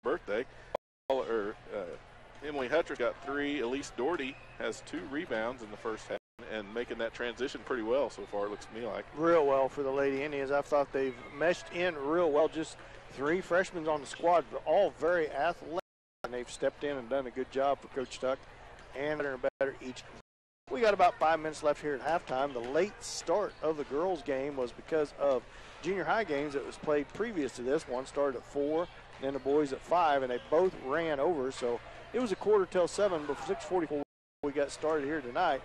birthday. Emily Hutcher got 3. Elise Doherty has 2 rebounds in the first half and making that transition pretty well so far, it looks to me like. Real well for the Lady Indians. I thought they've meshed in real well. Just 3 freshmen on the squad, but all very athletic. And they've stepped in and done a good job for Coach Tuck and better each. We got about 5 minutes left here at halftime. The late start of the girls' game was because of junior high games that was played previous to this. One started at 4, and then the boys at 5, and they both ran over. So it was a quarter till 7, but 6:44 we got started here tonight.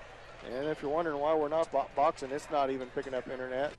And if you're wondering why we're not boxing, it's not even picking up internet.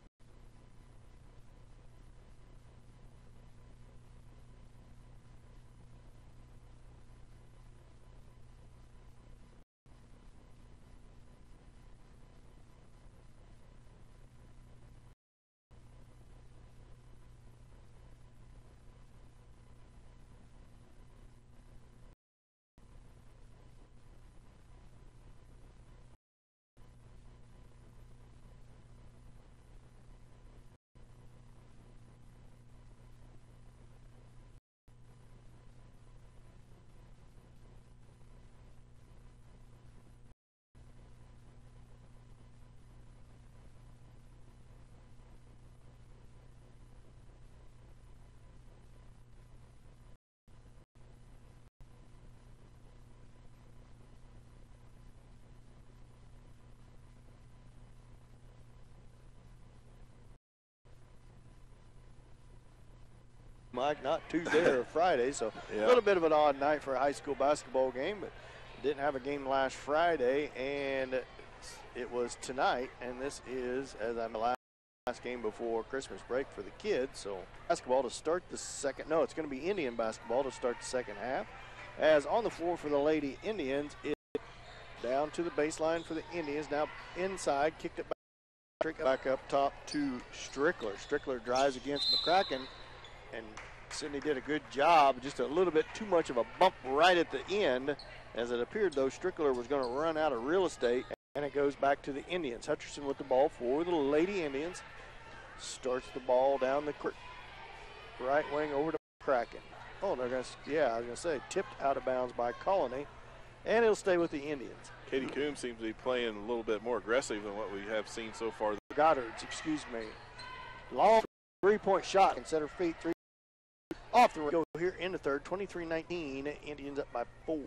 Mike, not Tuesday or Friday, so a little bit of an odd night for a high school basketball game, but didn't have a game last Friday, and it was tonight, and this is, as I'm the last game before Christmas break for the kids, so basketball to start the second, no, it's going to be Indian basketball to start the second half, as on the floor for the Lady Indians, it's down to the baseline for the Indians, now inside, kicked it back up top to Strickler. Strickler drives against McCracken, and Sydney did a good job, just a little bit too much of a bump right at the end, as it appeared though Strickler was going to run out of real estate, and it goes back to the Indians. Hutcherson with the ball for the Lady Indians. Starts the ball down the right wing over to McCracken. Oh, they're going to, I was going to say, tipped out of bounds by Colony, and it'll stay with the Indians. Katie Coombs seems to be playing a little bit more aggressive than what we have seen so far. Goddard's, excuse me. Long three-point shot and set her feet 3 off the go here in the third. 23-19, Indians up by 4.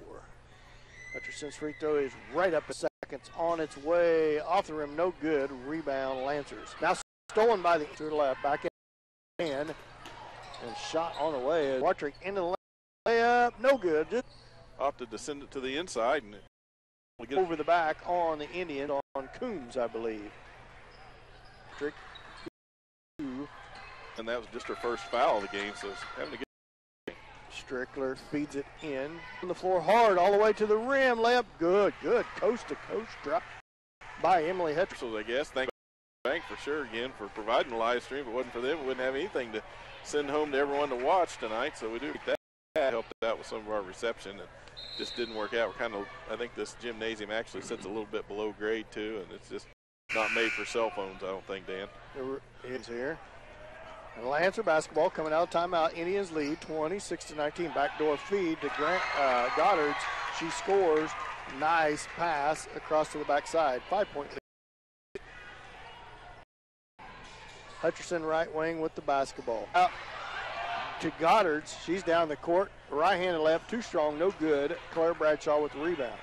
Hutcherson's free throw is right up a seconds on its way. Off the rim, no good. Rebound, Lancers. Now stolen by the to the left, back in, and shot on the way. Wattrick into the layup, no good. Just opted to send it to the inside and get over the back on the Indian on Coombs, I believe. Trick. And that was just her first foul of the game, so it's having to get. Strickler feeds it in on the floor hard all the way to the rim. Layup, good, coast to coast drop by Emily Hutcherson. So I guess thank Bank for sure again for providing the live stream. If it wasn't for them, we wouldn't have anything to send home to everyone to watch tonight. So we do that helped out with some of our reception, and just didn't work out. We're kind of, I think this gymnasium actually sits a little bit below grade too, and it's just not made for cell phones, I don't think, Dan. It's here. And Lancer basketball coming out of timeout. Indians lead 26-19. Backdoor feed to Goddard's. She scores. Nice pass across to the backside. 5-point lead. Hutcherson right wing with the basketball. Out to Goddard's. She's down the court. Right-handed left. Too strong. No good. Claire Bradshaw with the rebound.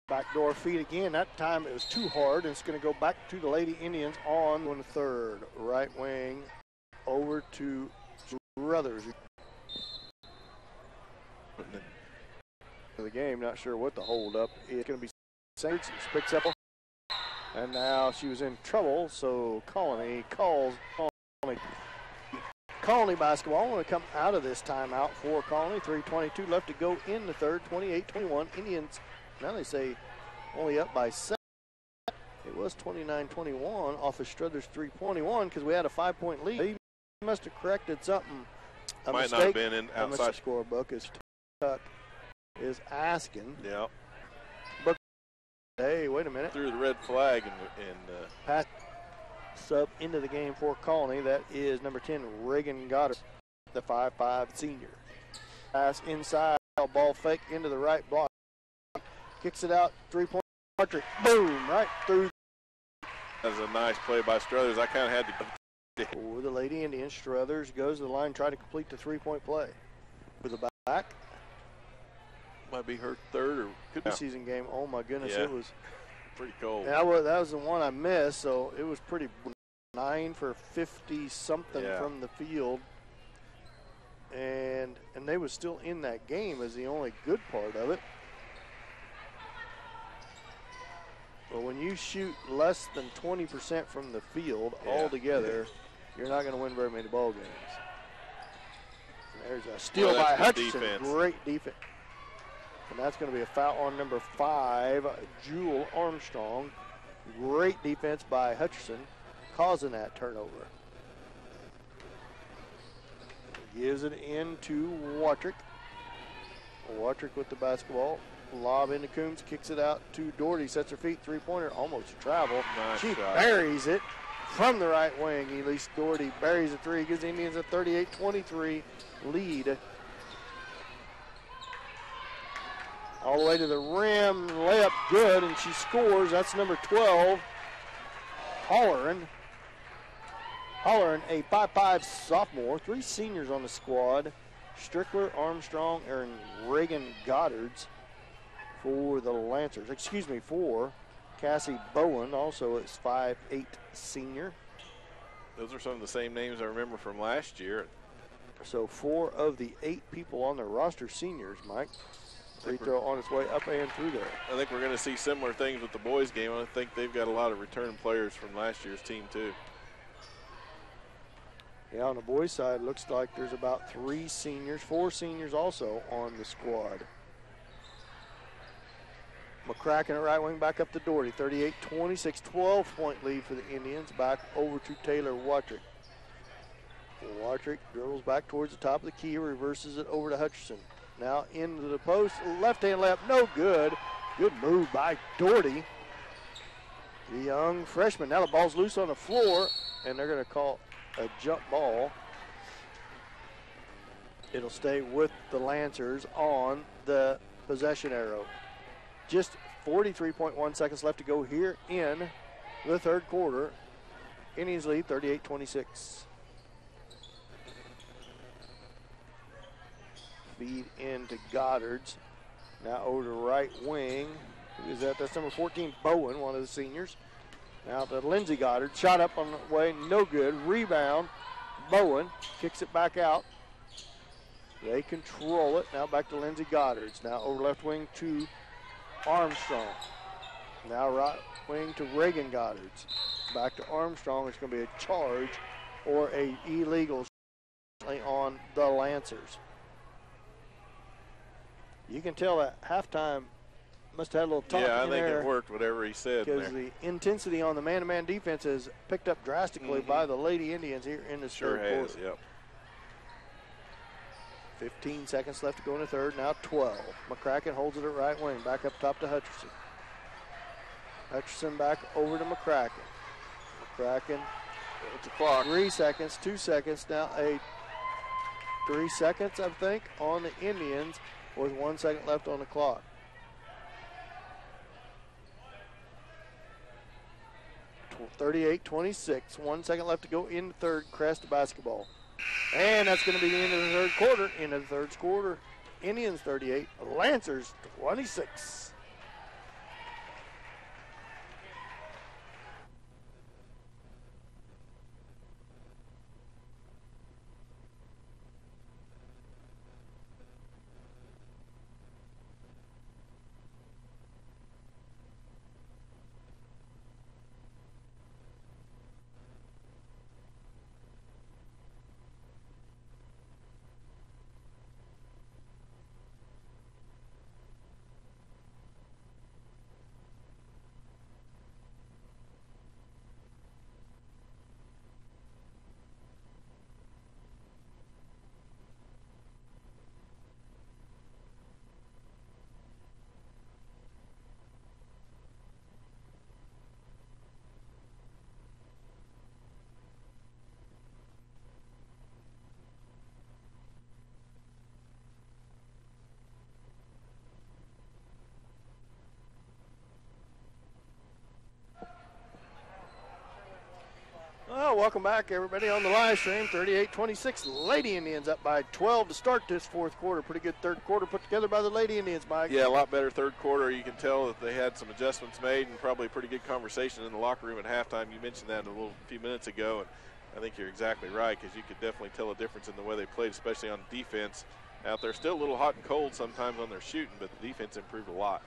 Backdoor feed again. That time it was too hard, and it's going to go back to the Lady Indians on the third. Right wing over to Ruthers. For the game, not sure what the hold up is. It's going to be Saints. Picks up, and now she was in trouble, so Colony calls Colony basketball. Want to come out of this timeout for Colony. 3:22 left to go in the third. 28-21. Indians. Now they say only up by 7. It was 29-21 off of Struthers 3-21 because we had a 5-point lead. He must have corrected something. A Might mistake. not have been in outside scorebook is Tuck is asking. Yeah. But hey, wait a minute. Threw the red flag and pass sub into the game for Colony. That is number 10, Reagan Goddard. the 5'5" senior. Pass inside, ball fake into the right block. Kicks it out, three-point Hartford. Boom, right through. That was a nice play by Struthers. I kind of had to. For the Lady Indians, Struthers goes to the line, try to complete the three-point play. With the back. Might be her third or could be. Season game. Oh my goodness, Yeah. It was Pretty cold. that was the one I missed, so it was pretty 9 for 50 something from the field. And they were still in that game is the only good part of it. But when you shoot less than 20% from the field altogether, you're not going to win very many ball games. And there's a steal by Hutchinson. Defense. Great defense. And that's going to be a foul on number 5, Jewel Armstrong. Great defense by Hutchinson, causing that turnover. Gives it into Watrick. Watrick with the basketball. Lob into Coombs, kicks it out to Doherty, sets her feet, three-pointer, almost a travel. Nice she shot. buries it from the right wing. Elise Doherty buries a three, gives the Indians a 38-23 lead. All the way to the rim, layup good, and she scores. That's number 12, Holleran. Holleran, a 5'5" sophomore, 3 seniors on the squad. Strickler, Armstrong, and Reagan Goddards for the Lancers. For Cassie Bowen, also is 5'8" senior. Those are some of the same names I remember from last year. So 4 of the 8 people on the roster seniors, Mike. Free throw on its way up and through there. I think we're going to see similar things with the boys' game. I think they've got a lot of return players from last year's team, too. Yeah, on the boys' side, looks like there's about 3 seniors, 4 seniors also on the squad. McCracken at right wing, back up to Doherty. 38-26, 12-point lead for the Indians. Back over to Taylor Watrick. Watrick dribbles back towards the top of the key, reverses it over to Hutchinson. Now into the post, left-hand layup, no good. Good move by Doherty, the young freshman. Now the ball's loose on the floor, and they're going to call a jump ball. It'll stay with the Lancers on the possession arrow. Just 43.1 seconds left to go here in the third quarter. Indians lead 38-26. Feed into Goddards. Now over to right wing. Who is that? That's number 14, Bowen, one of the seniors. Now to Lindsey Goddard. Shot up on the way, no good. Rebound. Bowen kicks it back out. They control it. Now back to Lindsey Goddards. Now over left wing to Armstrong. Now right wing to Reagan Goddards. Back to Armstrong. It's going to be a charge or a illegal on the Lancers. You can tell that halftime must have had a little talk Yeah, I in think there, it worked, whatever he said. because the intensity on the man-to-man defense has picked up drastically by the Lady Indians here in the Sure third has, quarter. yep. 15 seconds left to go in the third, now 12. McCracken holds it at right wing, back up top to Hutchinson. Hutchinson back over to McCracken. McCracken, It's a clock. 3 seconds, 2 seconds, now 3 seconds, I think, on the Indians with 1 second left on the clock. Tw 38-26, 1 second left to go in the third. Crest basketball. And that's going to be the end of the third quarter. End of the third quarter. Indians 38, Lancers 26. welcome back, everybody, on the live stream. 38-26, Lady Indians up by 12 to start this fourth quarter. Pretty good third quarter put together by the Lady Indians, Mike. Yeah, a lot better third quarter. You can tell that they had some adjustments made and probably a pretty good conversation in the locker room at halftime. You mentioned that a few minutes ago, and I think you're exactly right, because you could definitely tell a difference in the way they played, especially on defense out there. Still a little hot and cold sometimes on their shooting, but the defense improved a lot.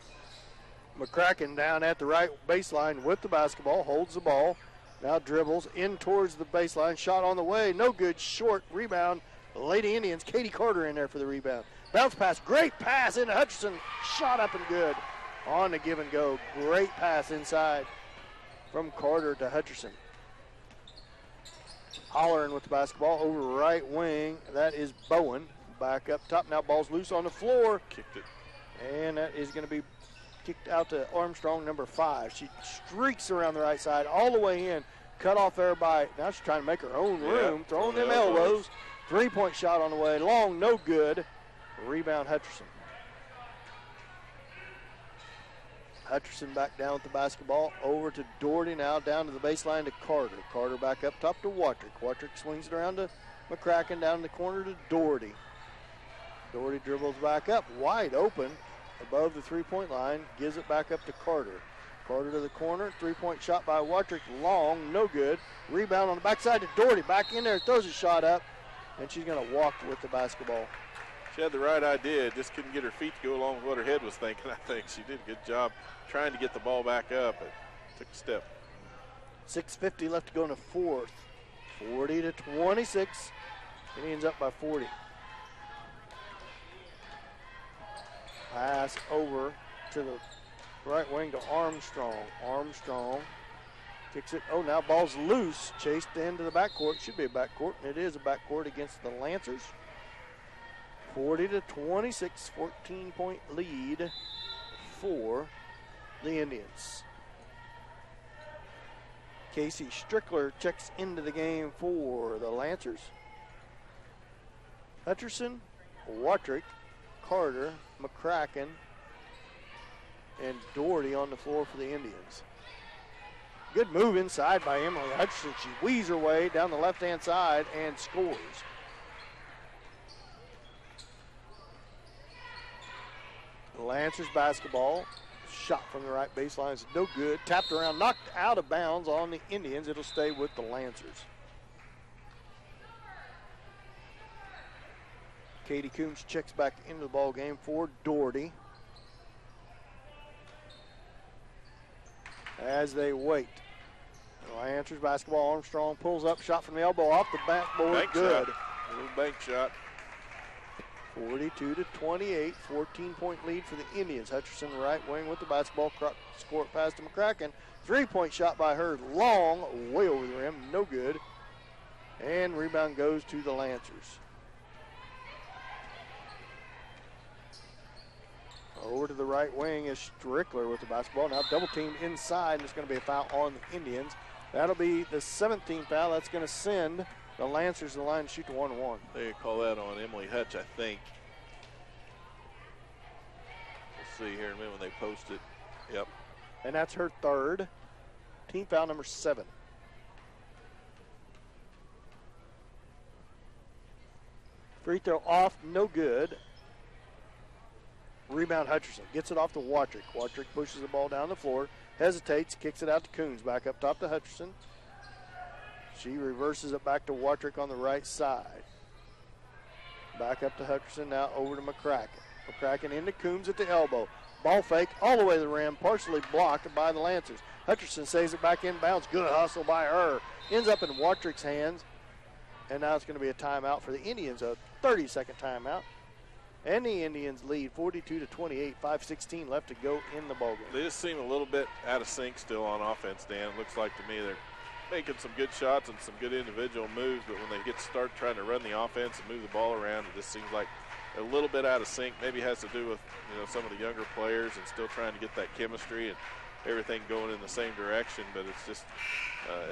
McCracken down at the right baseline with the basketball, holds the ball, now dribbles in towards the baseline, shot on the way, no good, short rebound. Lady Indians, Katie Carter in there for the rebound. Bounce pass, great pass into Hutchinson, shot up and good on the give and go. Great pass inside from Carter to Hutchinson. Hollering with the basketball over right wing, that is Bowen. Back up top, now ball's loose on the floor. Kicked it. And that is going to be kicked out to Armstrong, number 5. She streaks around the right side all the way in. Cut off there by, now she's trying to make her own room. Throwing them elbows. 3-point shot on the way. Long, no good. Rebound, Hutcherson. Hutcherson back down with the basketball. Over to Doherty now, down to the baseline to Carter. Carter back up top to Watrick. Watrick swings it around to McCracken, down in the corner to Doherty. Doherty dribbles back up, wide open. Above the 3-point line, gives it back up to Carter. Carter to the corner, 3-point shot by Watrick, long, no good. Rebound on the backside to Doherty, back in there, throws a shot up, and she's going to walk with the basketball. She had the right idea, just couldn't get her feet to go along with what her head was thinking, I think. She did a good job trying to get the ball back up, but took a step. 6:50 left to go in the fourth. 40-26, Indians up by 40. Pass over to the right wing to Armstrong. Armstrong kicks it. Oh, now ball's loose. Chased into the backcourt. Should be a backcourt, and it is a backcourt against the Lancers. 40-26, 14-point lead for the Indians. Casey Strickler checks into the game for the Lancers. Hutcherson, Watrick, Carter, McCracken, and Doherty on the floor for the Indians. Good move inside by Emily Hutchinson. She weaves her way down the left-hand side and scores. Lancers basketball. Shot from the right baseline is no good. Tapped around, knocked out of bounds on the Indians. It'll stay with the Lancers. Katie Coombs checks back into the ball game for Doherty. As they wait. Lancers basketball. Armstrong pulls up, shot from the elbow off the backboard. Bank good. Shot. A little bank shot. 42-28, 14-point lead for the Indians. Hutcherson right wing with the basketball, score it past to McCracken. 3-point shot by her, long, way over the rim, no good. And rebound goes to the Lancers. Over to the right wing is Strickler with the basketball. Now double teamed inside, and it's going to be a foul on the Indians. That'll be the 17th foul. That's going to send the Lancers to the line to shoot to 1-1. They call that on Emily Hutch, I think. We'll see here in a minute when they post it. Yep. And that's her third. Team foul number 7. Free throw off, no good. Rebound Hutcherson. Gets it off to Watrick. Watrick pushes the ball down the floor, hesitates, kicks it out to Coombs. Back up top to Hutcherson. She reverses it back to Watrick on the right side. Back up to Hutcherson, now over to McCracken. McCracken into Coombs at the elbow. Ball fake all the way to the rim, partially blocked by the Lancers. Hutcherson saves it back inbounds. Good hustle by her. Ends up in Watrick's hands. And now it's going to be a timeout for the Indians, a 30-second timeout. And the Indians lead 42-28, 5:16 left to go in the ballgame. They just seem a little bit out of sync still on offense, Dan. It looks like to me they're making some good shots and some good individual moves, but when they start trying to run the offense and move the ball around, it just seems like a little bit out of sync. Maybe it has to do with some of the younger players and still trying to get that chemistry and everything going in the same direction, but it's just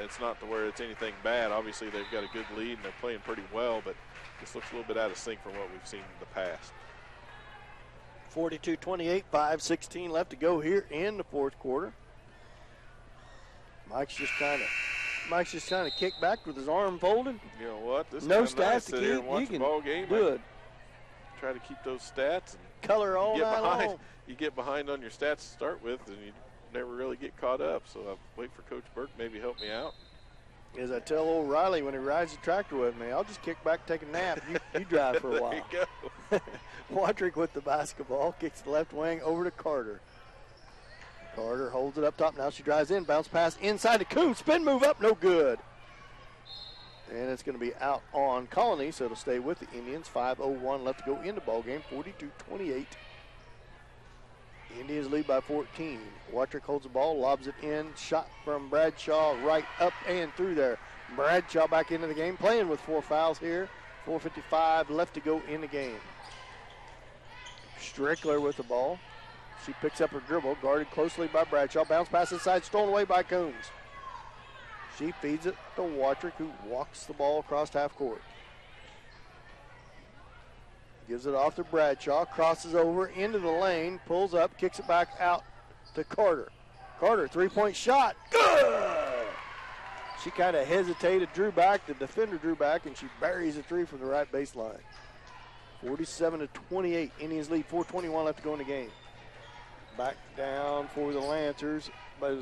it's not to where it's anything bad. Obviously they've got a good lead and they're playing pretty well, but this looks a little bit out of sync from what we've seen in the past. 42-28, 5:16 left to go here in the fourth quarter. Mike's just kind of Mike's just trying to kick back with his arm folded. You know what? This no is stats nice. to Sit here keep. and watch the ball game. Good. Try to keep those stats. And color all night long. You get behind on your stats to start with, and you never really get caught up. So I'll wait for Coach Burke maybe help me out. As I tell old Riley when he rides the tractor with me, I'll just kick back, take a nap. You drive for a while. There you go. Wadrick with the basketball, kicks the left wing over to Carter. Carter holds it up top. Now she drives in, bounce pass inside to Coombs. Spin move up, no good. And it's going to be out on Colony, so it'll stay with the Indians. 5:01 left to go in the ball game, 42-28. Indians lead by 14. Wadrick holds the ball, lobs it in. Shot from Bradshaw, right up and through there. Bradshaw back into the game, playing with 4 fouls here. 4:55 left to go in the game. Strickler with the ball. She picks up her dribble, guarded closely by Bradshaw. Bounce pass inside, stolen away by Coombs. She feeds it to Wadrick, who walks the ball across half court. Gives it off to Bradshaw, crosses over into the lane, pulls up, kicks it back out to Carter. Carter, three-point shot, good! She kind of hesitated, drew back, the defender drew back, and she buries a three from the right baseline. 47-28, Indians lead, 4:21 left to go in the game. Back down for the Lancers, but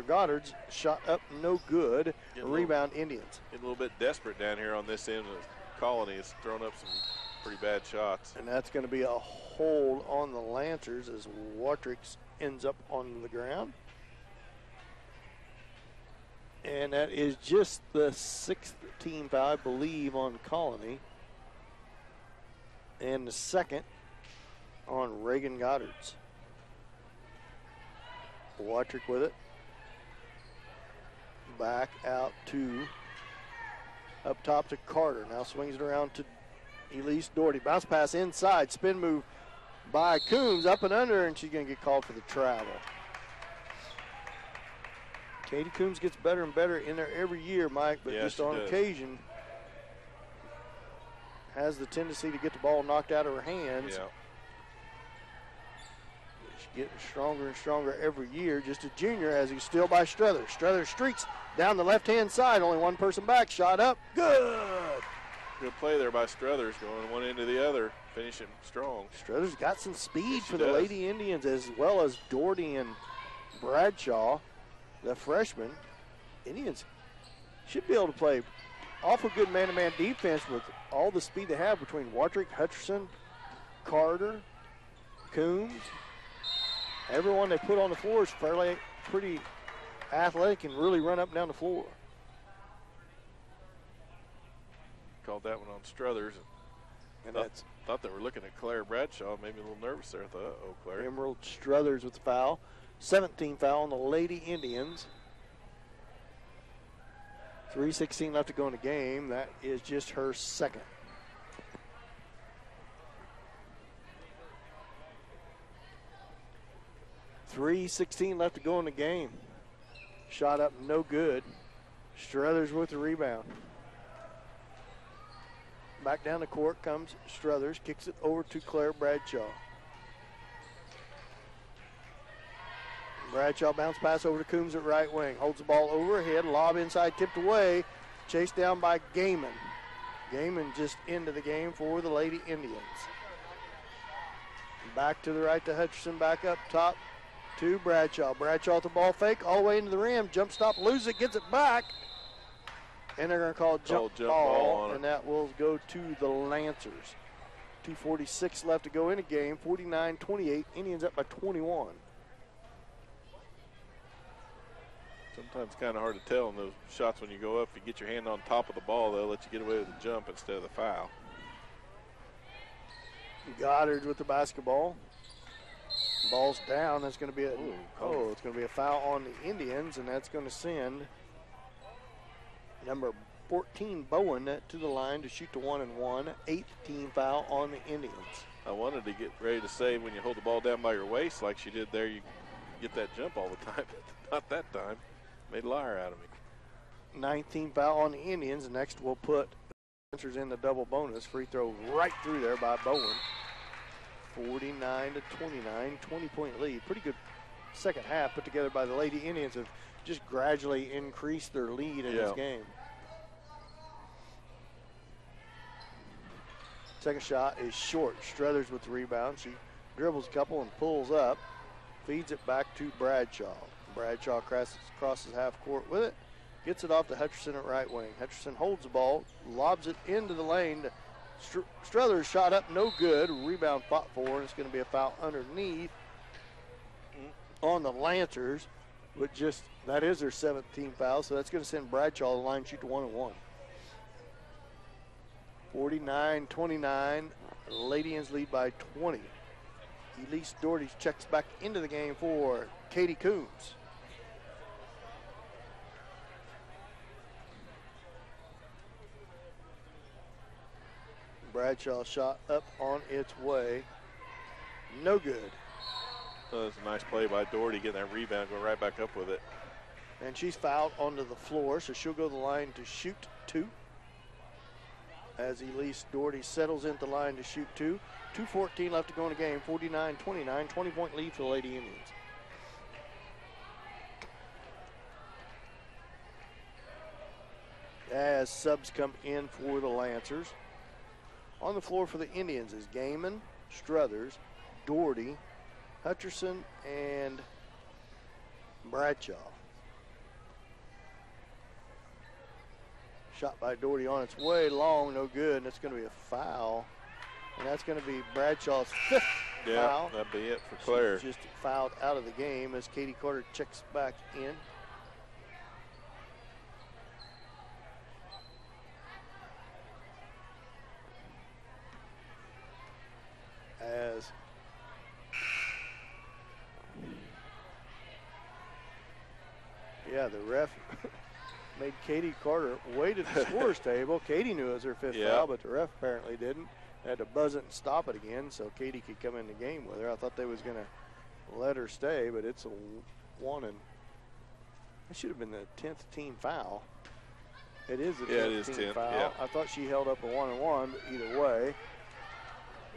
Goddard's shot up, no good. Rebound, Indians. Getting a little bit desperate down here on this end. Colony has thrown up some pretty bad shots. And that's going to be a hold on the Lancers as Wadrick ends up on the ground. And that is just the 6th team foul, I believe, on Colony. And the 2nd on Reagan Goddard's. Wadrick with it. Back out to, up top to Carter. Now swings it around to Elise Doherty. Bounce pass inside. Spin move by Coombs up and under, and she's going to get called for the travel. Katie Coombs gets better and better in there every year, Mike, but just on occasion has the tendency to get the ball knocked out of her hands. Yeah. She's getting stronger and stronger every year. Just a junior as he's still by Struthers. Struthers streaks down the left-hand side. Only one person back. Shot up. Good. Good play there by Struthers, going one into the other, finishing strong. Struthers got some speed for the Lady Indians, as well as Doherty and Bradshaw, the freshman. Indians should be able to play awful good man-to-man defense with all the speed they have between Wadrick, Hutcherson, Carter, Coombs. Everyone they put on the floor is fairly pretty athletic and really run up and down the floor. Called that one on Struthers. And thought they were looking at Claire Bradshaw. Maybe a little nervous there. I thought, uh-oh, Claire. Emerald Struthers with the foul. 17th foul on the Lady Indians. 3:16 left to go in the game. That is just her 2nd. .316 left to go in the game. Shot up, no good. Struthers with the rebound. Back down the court comes Struthers, kicks it over to Claire Bradshaw. Bradshaw bounce pass over to Coombs at right wing. Holds the ball overhead, lob inside, tipped away. Chased down by Gaiman. Gaiman just into the game for the Lady Indians. Back to the right to Hutcherson, back up top to Bradshaw. Bradshaw with the ball fake, all the way into the rim. Jump stop, loses it, gets it back. And they're going to call jump ball, and that will go to the Lancers. 2:46 left to go in the game, 49-28. Indians up by 21. Sometimes kind of hard to tell in those shots when you go up. If you get your hand on top of the ball, they'll let you get away with the jump instead of the foul. Goddard with the basketball. Ball's down. That's going to be it's going to be a foul on the Indians, and that's going to send number 14 Bowen to the line to shoot the 1-and-1. 8th team foul on the Indians. I wanted to get ready to say when you hold the ball down by your waist like she did there, you get that jump all the time. Not that time. Made a liar out of me. 9th team foul on the Indians. Next we'll put the Lancers in the double bonus. Free throw right through there by Bowen. 49-29, 20-point lead. Pretty good second half put together by the Lady Indians have just gradually increased their lead in this game. Second shot is short. Struthers with the rebound. She dribbles a couple and pulls up. Feeds it back to Bradshaw. Bradshaw crosses half court with it. Gets it off to Hutcherson at right wing. Hutcherson holds the ball, lobs it into the lane. Struthers shot up, no good. Rebound fought for, and it's going to be a foul underneath on the Lancers. But just, that is their 17th foul, so that's going to send Bradshaw to the line, shoot to 1-1. 49-29, Lady Indians lead by 20. Elise Doherty checks back into the game for Katie Coombs. Bradshaw shot up on its way. No good. That was a nice play by Doherty, getting that rebound, going right back up with it. And she's fouled onto the floor, so she'll go to the line to shoot 2. As Elise Doherty settles into the line to shoot 2. 2:14 left to go in the game. 49-29, 20-point lead for the Lady Indians. As subs come in for the Lancers. On the floor for the Indians is Gaiman, Struthers, Doherty, Hutcherson, and Bradshaw. Shot by Doherty on its way, long, no good, and it's going to be a foul. And that's going to be Bradshaw's 5th foul. Yeah, that'd be it for Claire. She's just fouled out of the game as Katie Carter checks back in. As the ref made Katie Carter wait at the scores table. Katie knew it was her 5th foul, but the ref apparently didn't. Had to buzz it and stop it again so Katie could come in the game with her. I thought they was going to let her stay, but it's a 1 and it should have been the 10th team foul. It is the 10th team foul. Yeah. I thought she held up a 1-and-1, but either way,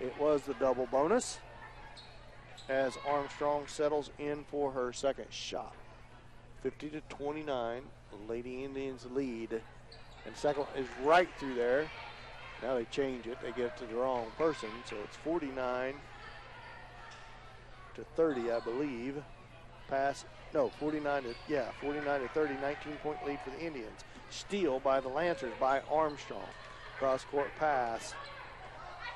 it was the double bonus as Armstrong settles in for her second shot. 50-29, Lady Indians lead. And second one is right through there. Now they change it. They get it to the wrong person. So it's 49-30, I believe. 49-30, 19-point lead for the Indians. Steal by the Lancers by Armstrong. Cross-court pass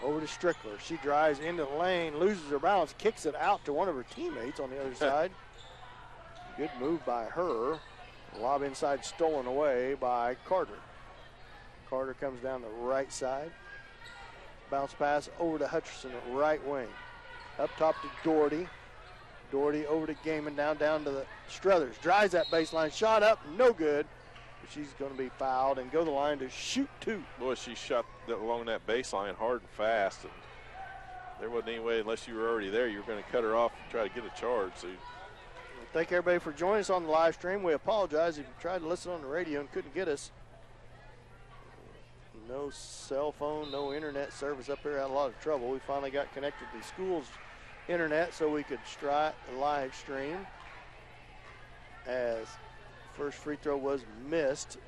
over to Strickler. She drives into the lane, loses her balance, kicks it out to one of her teammates on the other side. Good move by her. Lob inside stolen away by Carter. Carter comes down the right side. Bounce pass over to Hutcherson at right wing. Up top to Doherty. Doherty over to Gaiman, down to the Struthers. Drives that baseline, shot up, no good. But she's going to be fouled and go to the line to shoot 2. Boy, she shot along that baseline hard and fast. And there wasn't any way, unless you were already there, you were going to cut her off and try to get a charge. So thank everybody for joining us on the live stream. We apologize if you tried to listen on the radio and couldn't get us. No cell phone, no internet service up here. Had a lot of trouble. We finally got connected to the school's internet so we could live stream. As first free throw was missed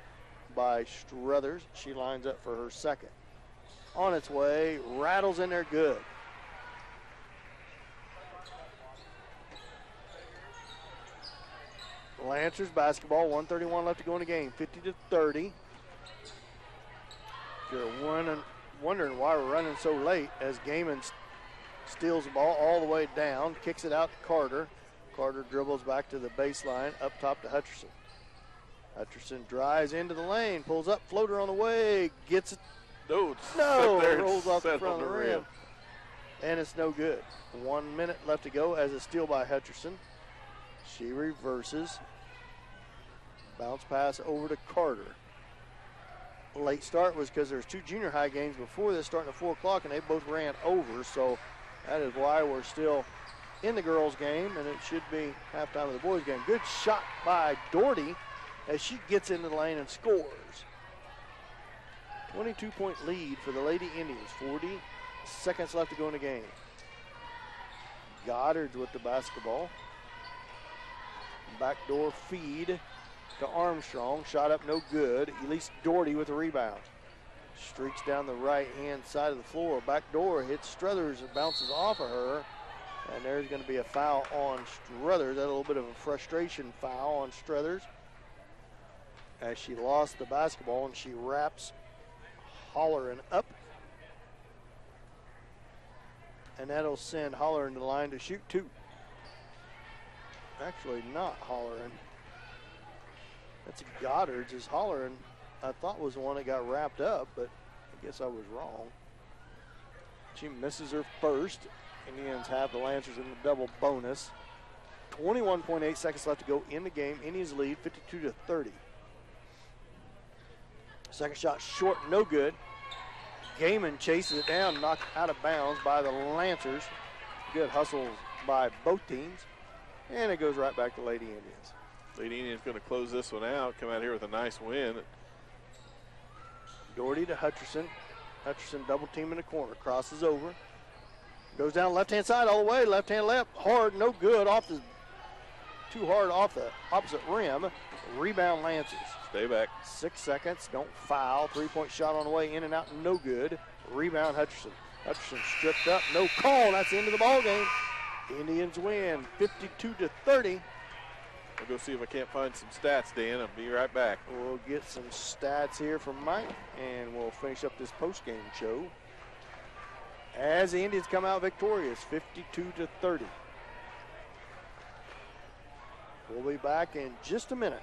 by Struthers. She lines up for her second. On its way, rattles in there good. Lancers basketball, 1:31 left to go in the game, 50-30. If you're wondering why we're running so late, as Gaiman steals the ball all the way down, kicks it out to Carter. Carter dribbles back to the baseline, up top to Hutcherson. Hutcherson drives into the lane, pulls up, floater on the way, gets it. No, rolls off the front of the rim. And it's no good. 1 minute left to go as a steal by Hutcherson. She reverses. Bounce pass over to Carter. Late start was because there's 2 junior high games before this starting at 4 o'clock, and they both ran over, so that is why we're still in the girls' game, and it should be halftime of the boys' game. Good shot by Doherty as she gets into the lane and scores. 22-point lead for the Lady Indians. 40 seconds left to go in the game. Goddard's with the basketball. Backdoor feed to Armstrong. Shot up no good. Elise Doherty with the rebound. Streaks down the right-hand side of the floor. Backdoor hits Struthers and bounces off of her. And there's going to be a foul on Struthers. That's a little bit of a frustration foul on Struthers, as she lost the basketball and she wraps Holleran up. And that'll send Holleran to the line to shoot 2. Actually, not Holleran. That's Goddard's. Is Holleran, I thought, was the one that got wrapped up, but I guess I was wrong. She misses her first. Indians have the Lancers in the double bonus. 21.8 seconds left to go in the game. Indians lead 52-30. Second shot short, no good. Gaiman chases it down, knocked out of bounds by the Lancers. Good hustle by both teams. And it goes right back to Lady Indians. Lady Indians going to close this one out, come out here with a nice win. Doherty to Hutcherson. Hutcherson double team in the corner, crosses over. Goes down left-hand side all the way, left-hand left, hard, no good, too hard off the opposite rim. Rebound Lancers. Stay back. 6 seconds, don't foul. 3-point shot on the way, in and out, no good. Rebound Hutcherson. Hutcherson stripped up, no call, that's the end of the ball game. Indians win 52-30. I'll go see if I can't find some stats, Dan. I'll be right back. We'll get some stats here from Mike, and we'll finish up this post-game show as the Indians come out victorious, 52-30. We'll be back in just a minute.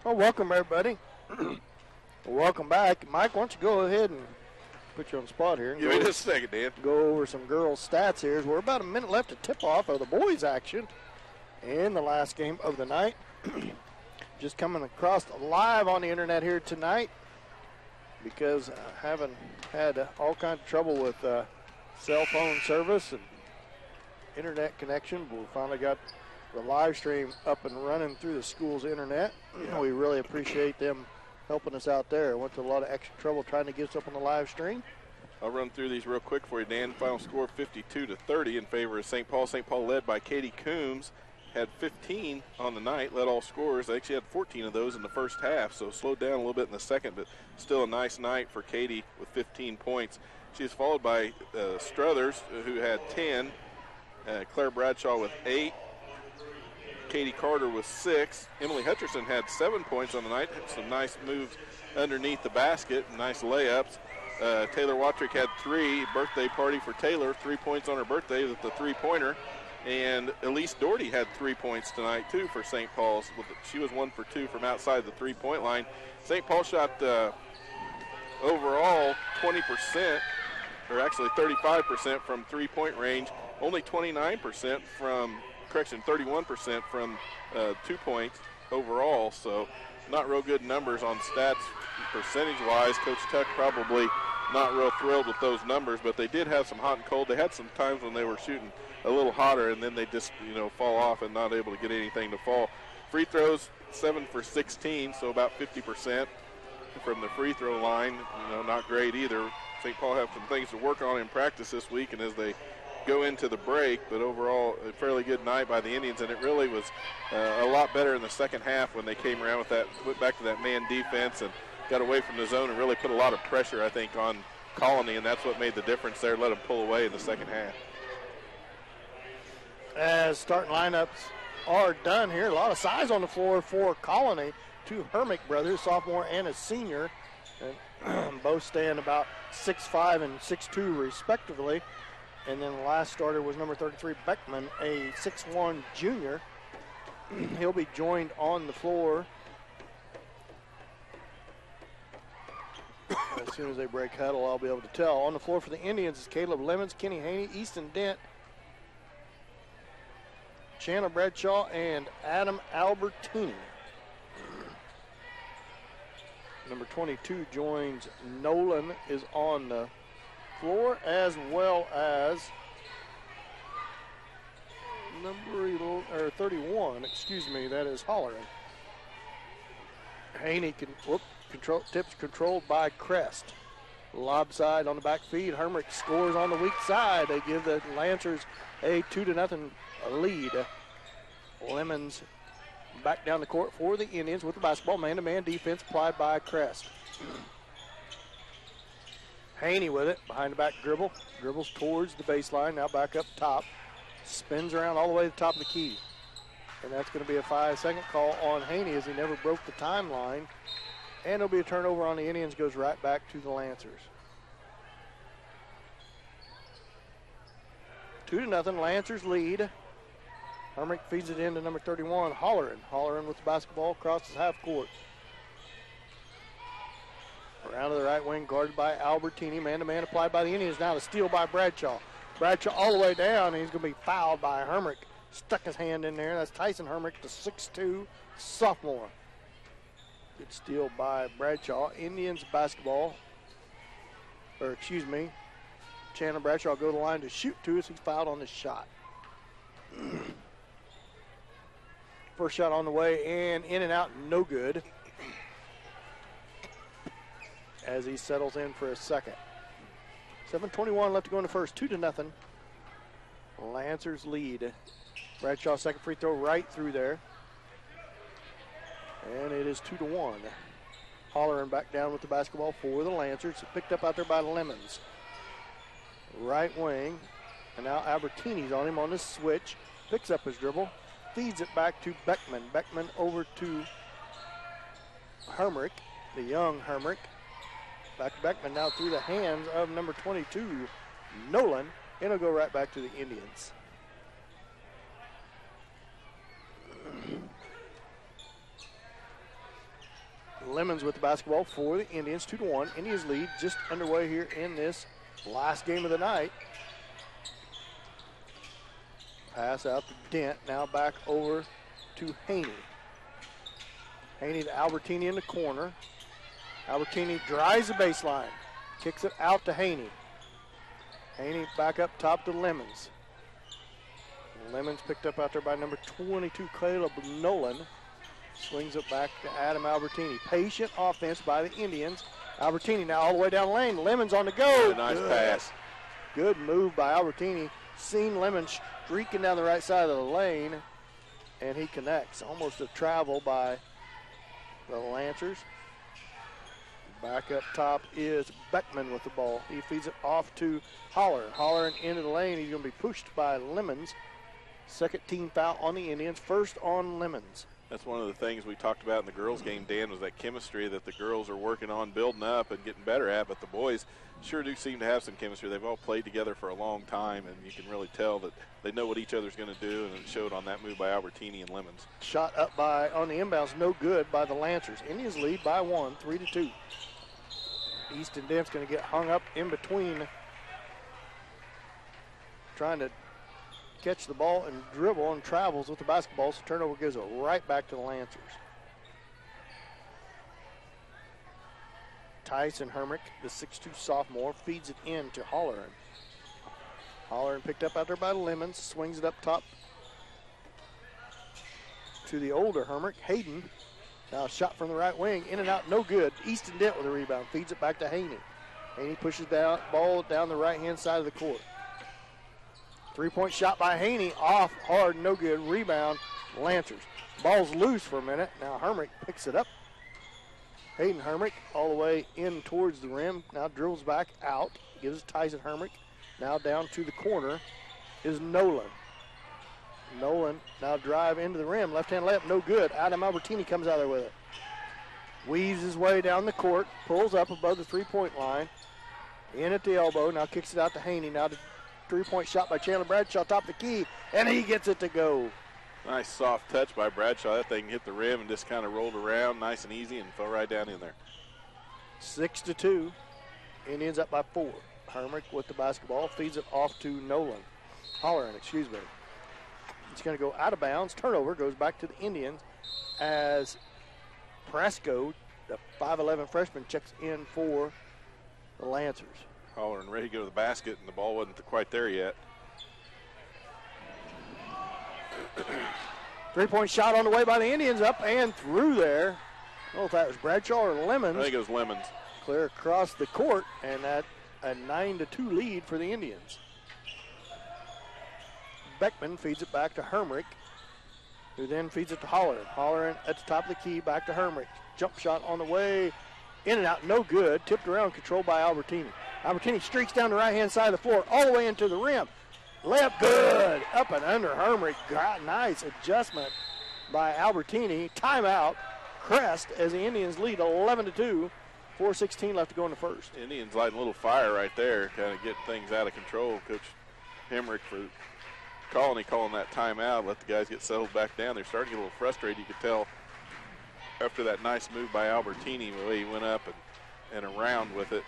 Well, welcome, everybody. Welcome back. Mike, why don't you go ahead and put you on the spot here. Give me just a second, Dan. Go over some girls' stats here. We're about a minute left to tip off of the boys' action in the last game of the night. Just coming across live on the internet here tonight because having had all kinds of trouble with cell phone service and internet connection. We finally got the live stream up and running through the school's internet. Yeah. We really appreciate them helping us out there. Went to a lot of extra trouble trying to get us up on the live stream. I'll run through these real quick for you, Dan. Final score 52-30 in favor of St. Paul. St. Paul led by Katie Coombs. Had 15 on the night, led all scorers. They actually had 14 of those in the first half, so slowed down a little bit in the second, but still a nice night for Katie with 15 points. She is followed by Struthers, who had 10, Claire Bradshaw with 8, Katie Carter with 6. Emily Hutcherson had 7 points on the night. Had some nice moves underneath the basket, nice layups. Taylor Watrick had 3. Birthday party for Taylor, 3 points on her birthday with the three-pointer. And Elise Doherty had 3 points tonight, too, for St. Paul's. She was 1 for 2 from outside the three-point line. St. Paul shot overall 20%, or actually 35% from three-point range, only 29% from, 31% from 2 points overall. So not real good numbers on stats percentage-wise. Coach Tuck probably not real thrilled with those numbers, but they did have some hot and cold. They had some times when they were shooting a little hotter, and then they just, fall off and not able to get anything to fall. Free throws, 7 for 16, so about 50% from the free throw line. Not great either. St. Paul have some things to work on in practice this week, and as they go into the break, but overall a fairly good night by the Indians, and it really was a lot better in the second half when they came around with that, went back to that man defense and got away from the zone and really put a lot of pressure, I think, on Colony, and that's what made the difference there, let them pull away in the second half. As starting lineups are done here, a lot of size on the floor for Colony. 2 Hermick brothers, sophomore and a senior, and both stand about 6'5" and 6'2" respectively. And then the last starter was number 33, Beckman, a 6'1" junior. He'll be joined on the floor as soon as they break huddle. I'll be able to tell. On the floor for the Indians is Caleb Lemons, Kenny Haney, Easton Dent, Chandler Bradshaw, and Adam Albertini. Number 22 joins Nolan, is on the floor, as well as number 31, that is Holleran. Haney tips controlled by Crest. Lob side on the back feed. Hermick scores on the weak side. They give the Lancers a 2-0 lead. Lemons back down the court for the Indians with the basketball. Man-to-man defense applied by Crest. Haney with it, behind the back dribble. Dribbles towards the baseline, now back up top. Spins around all the way to the top of the key. And that's going to be a 5-second call on Haney as he never broke the timeline. And it'll be a turnover on the Indians, goes right back to the Lancers. 2-0, Lancers lead. Hermick feeds it into number 31, Holleran. Holleran with the basketball, crosses half court. Around to the right wing, guarded by Albertini. Man-to-man applied by the Indians. Now the steal by Bradshaw. Bradshaw all the way down, and he's going to be fouled by Hermick. Stuck his hand in there. That's Tyson Hermick, the 6'2" sophomore. Good steal by Bradshaw. Indians basketball. Chandler Bradshaw go to the line to shoot two as he's fouled on this shot. First shot on the way, and in and out, no good. As he settles in for a second. 7:21 left to go in the first, 2-0. Lancers lead. Bradshaw second free throw right through there. And it is 2-1. Holleran back down with the basketball for the Lancers. Picked up out there by Lemons. Right wing. And now Albertini's on him on this switch. Picks up his dribble. Feeds it back to Beckman. Beckman over to Hermick, the young Hermick. Back to Beckman now through the hands of number 22, Nolan. And it'll go right back to the Indians. Lemons with the basketball for the Indians, 2-1. Indians lead just underway here in this last game of the night. Pass out to Dent, now back over to Haney. Haney to Albertini in the corner. Albertini drives the baseline, kicks it out to Haney. Haney back up top to Lemons. Lemons picked up out there by number 22, Caleb Nolan. Swings it back to Adam Albertini. Patient offense by the Indians. Albertini now all the way down the lane. Lemons on the go. Nice pass. Good move by Albertini. Seen Lemons streaking down the right side of the lane, and he connects. Almost a travel by the Lancers. Back up top is Beckman with the ball. He feeds it off to Holler. Holler into the lane. He's going to be pushed by Lemons. Second team foul on the Indians. First on Lemons. That's one of the things we talked about in the girls' game, Dan, was that chemistry that the girls are working on building up and getting better at, but the boys sure do seem to have some chemistry. They've all played together for a long time, and you can really tell that they know what each other's going to do, and it showed on that move by Albertini and Lemons. Shot up by, on the inbounds, no good by the Lancers. Indians lead by 1, 3-2. Easton Dent's going to get hung up in between, trying to catch the ball and dribble and travels with the basketball, so turnover gives it right back to the Lancers. Tyson Hermick, the 6'2 sophomore, feeds it in to Holleran. Holleran picked up out there by the Lemons, swings it up top to the older Hermick. Hayden, now a shot from the right wing, in and out, no good. Easton Dent with a rebound, feeds it back to Haney. Haney pushes down, ball down the right-hand side of the court. Three-point shot by Haney, off, hard, no good. Rebound, Lancers. Ball's loose for a minute. Now Hermick picks it up. Hayden Hermick all the way in towards the rim. Now dribbles back out. Gives Tyson Hermick. Now down to the corner is Nolan. Nolan now drive into the rim. Left-hand layup, no good. Adam Albertini comes out there with it. Weaves his way down the court. Pulls up above the three-point line. In at the elbow. Now kicks it out to Haney. Now to three-point shot by Chandler Bradshaw, top of the key, and he gets it to go. Nice soft touch by Bradshaw. That thing hit the rim and just kind of rolled around nice and easy and fell right down in there. 6-2. Indians up by 4. Hermick with the basketball, feeds it off to Nolan. Holleran, excuse me. It's going to go out of bounds. Turnover goes back to the Indians as Presco, the 5'11 freshman, checks in for the Lancers. Holler and ready to go to the basket, and the ball wasn't quite there yet. Three-point shot on the way by the Indians, up and through there. I don't know if that was Bradshaw or Lemons. I think it was Lemons. Clear across the court, and that a 9-2 lead for the Indians. Beckman feeds it back to Hermick, who then feeds it to Holleran. Holleran at the top of the key, back to Hermick. Jump shot on the way, in and out, no good. Tipped around, controlled by Albertini. Albertini streaks down the right-hand side of the floor, all the way into the rim. Layup good, up and under Hermick. Nice adjustment by Albertini. Timeout, Crest, as the Indians lead 11-2. 4:16 left to go in the first. Indians lighting a little fire right there, kind of getting things out of control. Coach Hemrick for Colony calling that timeout, let the guys get settled back down. They're starting to get a little frustrated. You could tell after that nice move by Albertini, the way he went up and around with it.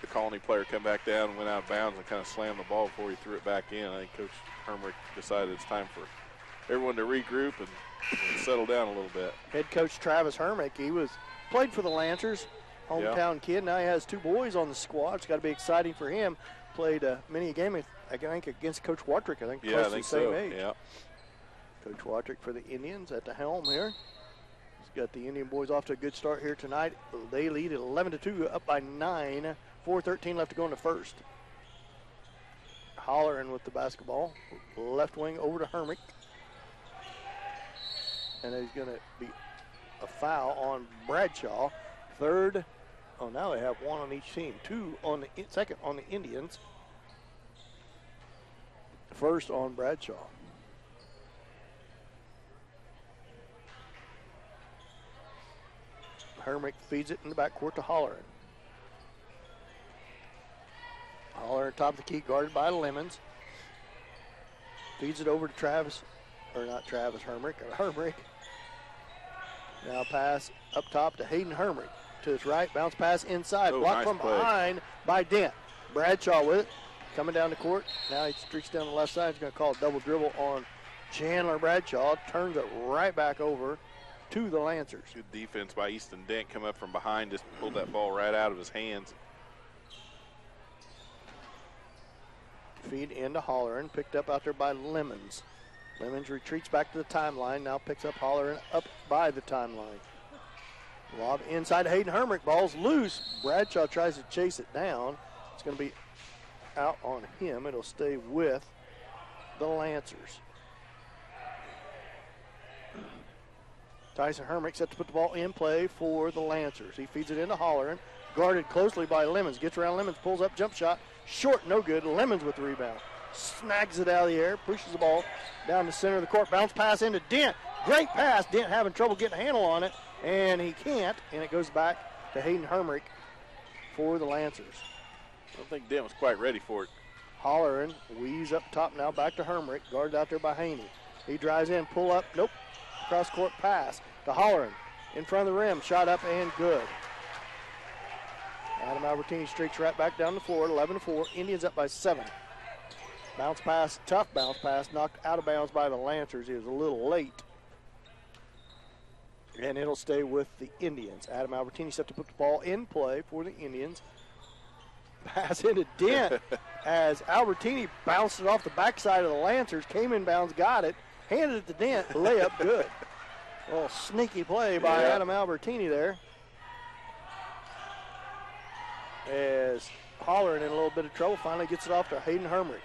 The Colony player come back down and went out of bounds and kind of slammed the ball before he threw it back in. I think Coach Hermick decided it's time for everyone to regroup and settle down a little bit. Head coach Travis Hermick, he played for the Lancers, hometown kid. Now he has 2 boys on the squad. It's got to be exciting for him. Played many a game, I think, against Coach Watrick. I think yeah, close I think to the same so. age. Yeah. Coach Watrick for the Indians at the helm here. He's got the Indian boys off to a good start here tonight. They lead at 11-2, up by 9. 4:13 left to go in the first. Holleran with the basketball. Left wing over to Hermick. And there's going to be a foul on Bradshaw. Third. Oh, now they have 1 on each team. 2 on the second on the Indians. First on Bradshaw. Hermick feeds it in the backcourt to Holleran. Holleran top of the key, guarded by Lemons. Feeds it over to Travis, or not Travis, Hermick. Now pass up top to Hayden Hermrich. To his right, bounce pass inside. Oh, blocked nice from play. behind by Dent. Bradshaw with it. Coming down the court. Now he streaks down the left side. He's going to call a double dribble on Chandler Bradshaw. Turns it right back over to the Lancers. Good defense by Easton Dent. Come up from behind, just pulled that ball right out of his hands. Feed into Holleran. Picked up out there by Lemons. Lemons retreats back to the timeline. Now picks up Holleran up by the timeline. Lob inside to Hayden Hermrich. Ball's loose. Bradshaw tries to chase it down. It's going to be out on him. It'll stay with the Lancers. Tyson Hermrich set to put the ball in play for the Lancers. He feeds it into Holleran. Guarded closely by Lemons. Gets around Lemons. Pulls up. Jump shot. Short. No good. Lemons with the rebound. Snags it out of the air. Pushes the ball down the center of the court. Bounce pass into Dent. Great pass. Dent having trouble getting a handle on it. And he can't. And it goes back to Hayden Hermrich for the Lancers. I don't think Dent was quite ready for it. Holleran weaves up top now. Back to Hermrich. Guarded out there by Haney. He drives in. Pull up. Nope. Cross court pass to Holleran. In front of the rim. Shot up and good. Adam Albertini streaks right back down the floor. 11-4. Indians up by 7. Bounce pass. Tough bounce pass. Knocked out of bounds by the Lancers. He was a little late. And it'll stay with the Indians. Adam Albertini set to put the ball in play for the Indians. Pass into Dent as Albertini bounced it off the backside of the Lancers. Came in bounds, got it, handed it to Dent. Layup good. A little sneaky play by Adam Albertini there. As Holleran in a little bit of trouble, finally gets it off to Hayden Hermrich.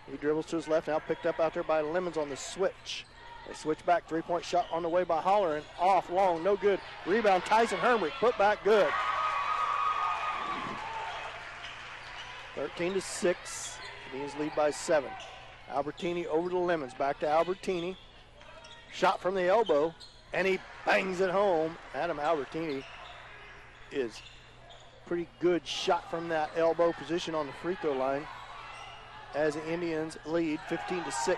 He dribbles to his left, now picked up out there by Lemons on the switch. They switch back, three-point shot on the way by Holleran. Off, long, no good. Rebound, Tyson Hermrich, put back, good. 13-6, Indians lead by 7. Albertini over to Lemons, back to Albertini. Shot from the elbow, and he bangs it home. Adam Albertini is pretty good shot from that elbow position on the free throw line as the Indians lead 15-6.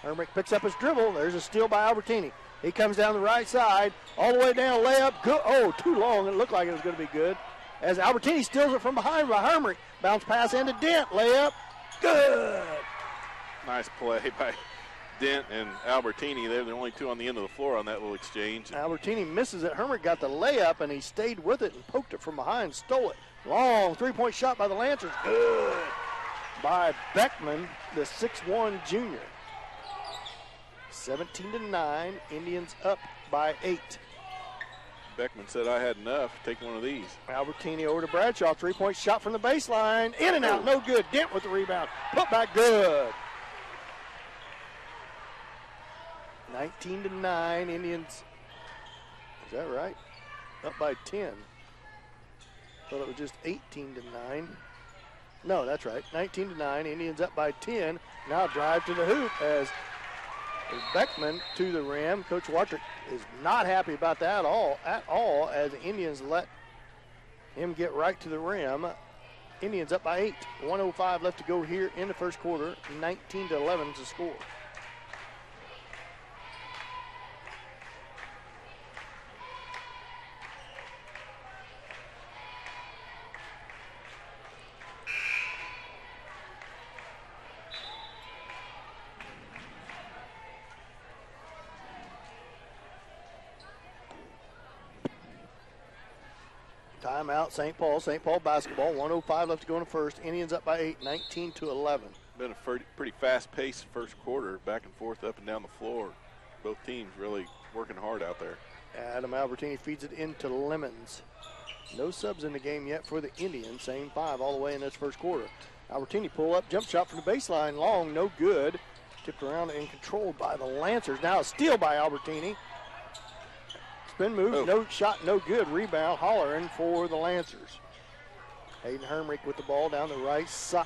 Hermrich picks up his dribble. There's a steal by Albertini. He comes down the right side, all the way down, layup. Good. Oh, too long. It looked like it was going to be good. As Albertini steals it from behind by Hermrich. Bounce pass into Dent. Layup. Good. Nice play by Dent and Albertini. They're the only two on the end of the floor on that little exchange. Albertini misses it. Hermrich got the layup, and he stayed with it and poked it from behind, stole it. Long three-point shot by the Lancers. Good. By Beckman, the 6'1 junior. 17-9, Indians up by 8. Beckman said, I had enough. Take one of these. Albertini over to Bradshaw. Three-point shot from the baseline. In and out, no good. Dent with the rebound. Put back, good. 19-9, Indians. Is that right? Up by 10. Thought it was just 18-9. No, that's right. 19-9, Indians up by 10. Now drive to the hoop as Beckman to the rim. Coach Watrick is not happy about that at all as the Indians let him get right to the rim. Indians up by 8. 1:05 left to go here in the first quarter. 19-11 to score. Timeout, St. Paul. St. Paul basketball. 1:05 left to go in the first. Indians up by 8, 19-11. Been a pretty fast-paced first quarter, back and forth, up and down the floor. Both teams really working hard out there. Adam Albertini feeds it into Lemons. No subs in the game yet for the Indians. Same 5 all the way in this first quarter. Albertini pull up, jump shot from the baseline. Long, no good. Tipped around and controlled by the Lancers. Now a steal by Albertini. Spin move, no shot, no good. Rebound, Holleran for the Lancers. Hayden Hermrich with the ball down the right side.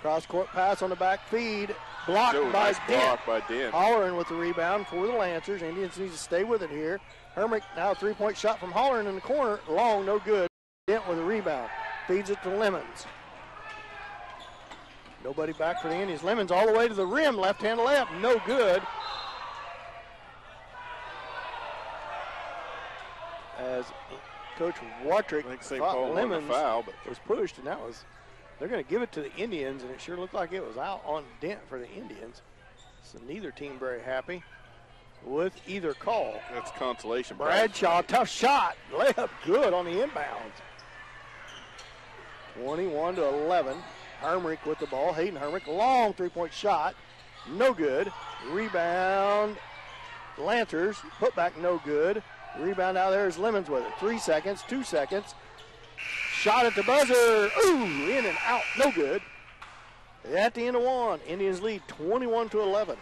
Cross-court pass on the back feed. Blocked by nice Dent. block by Dent. Holleran with the rebound for the Lancers. Indians need to stay with it here. Hermrich now a three-point shot from Holleran in the corner. Long, no good. Dent with a rebound. Feeds it to Lemons. Nobody back for the Indians. Lemons all the way to the rim. Left-hand layup, no good. Coach Watrick I think St. thought Paul won the Lemons foul, but was pushed, and they're going to give it to the Indians, and it sure looked like it was out on Dent for the Indians. So neither team very happy with either call. that's consolation. Bradshaw, tough shot. Layup good on the inbounds. 21-11. Hermrich with the ball. Hayden Hermrich, long three-point shot. No good. Rebound. Lancers. Put back no good. Rebound out there is Lemons with it. 3 seconds, 2 seconds. Shot at the buzzer. Ooh, in and out. No good. At the end of one, Indians lead 21-11.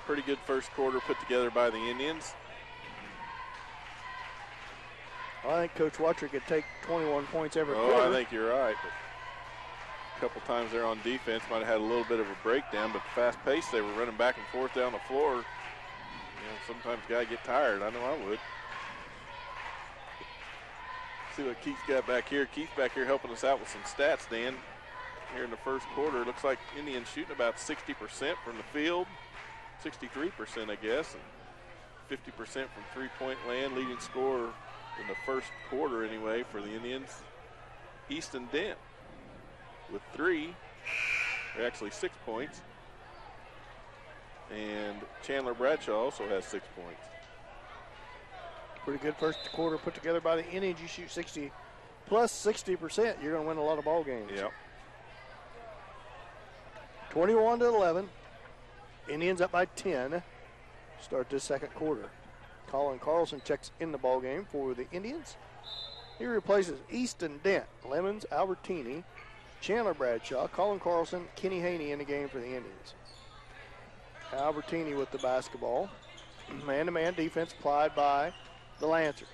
Pretty good first quarter put together by the Indians. I think Coach Watrick could take 21 points every quarter. I think you're right. But a couple times there on defense might have had a little bit of a breakdown, but fast pace, they were running back and forth down the floor. You know, sometimes you got to get tired. I know I would. See what Keith's got back here. Keith back here helping us out with some stats, Dan. Here in the first quarter, it looks like Indians shooting about 60% from the field, 63% I guess, and 50% from three-point land. Leading scorer in the first quarter anyway for the Indians, Easton Dent with 3, or actually 6 points. And Chandler Bradshaw also has 6 points. Pretty good first quarter put together by the Indians. You shoot 60 plus 60%, you're going to win a lot of ball games. Yep. 21-11. Indians up by 10. Start this second quarter. Colin Carlson checks in the ball game for the Indians. He replaces Easton Dent, Lemons, Albertini, Chandler Bradshaw, Colin Carlson, Kenny Haney in the game for the Indians. Albertini with the basketball. Man-to-man defense applied by the Lancers.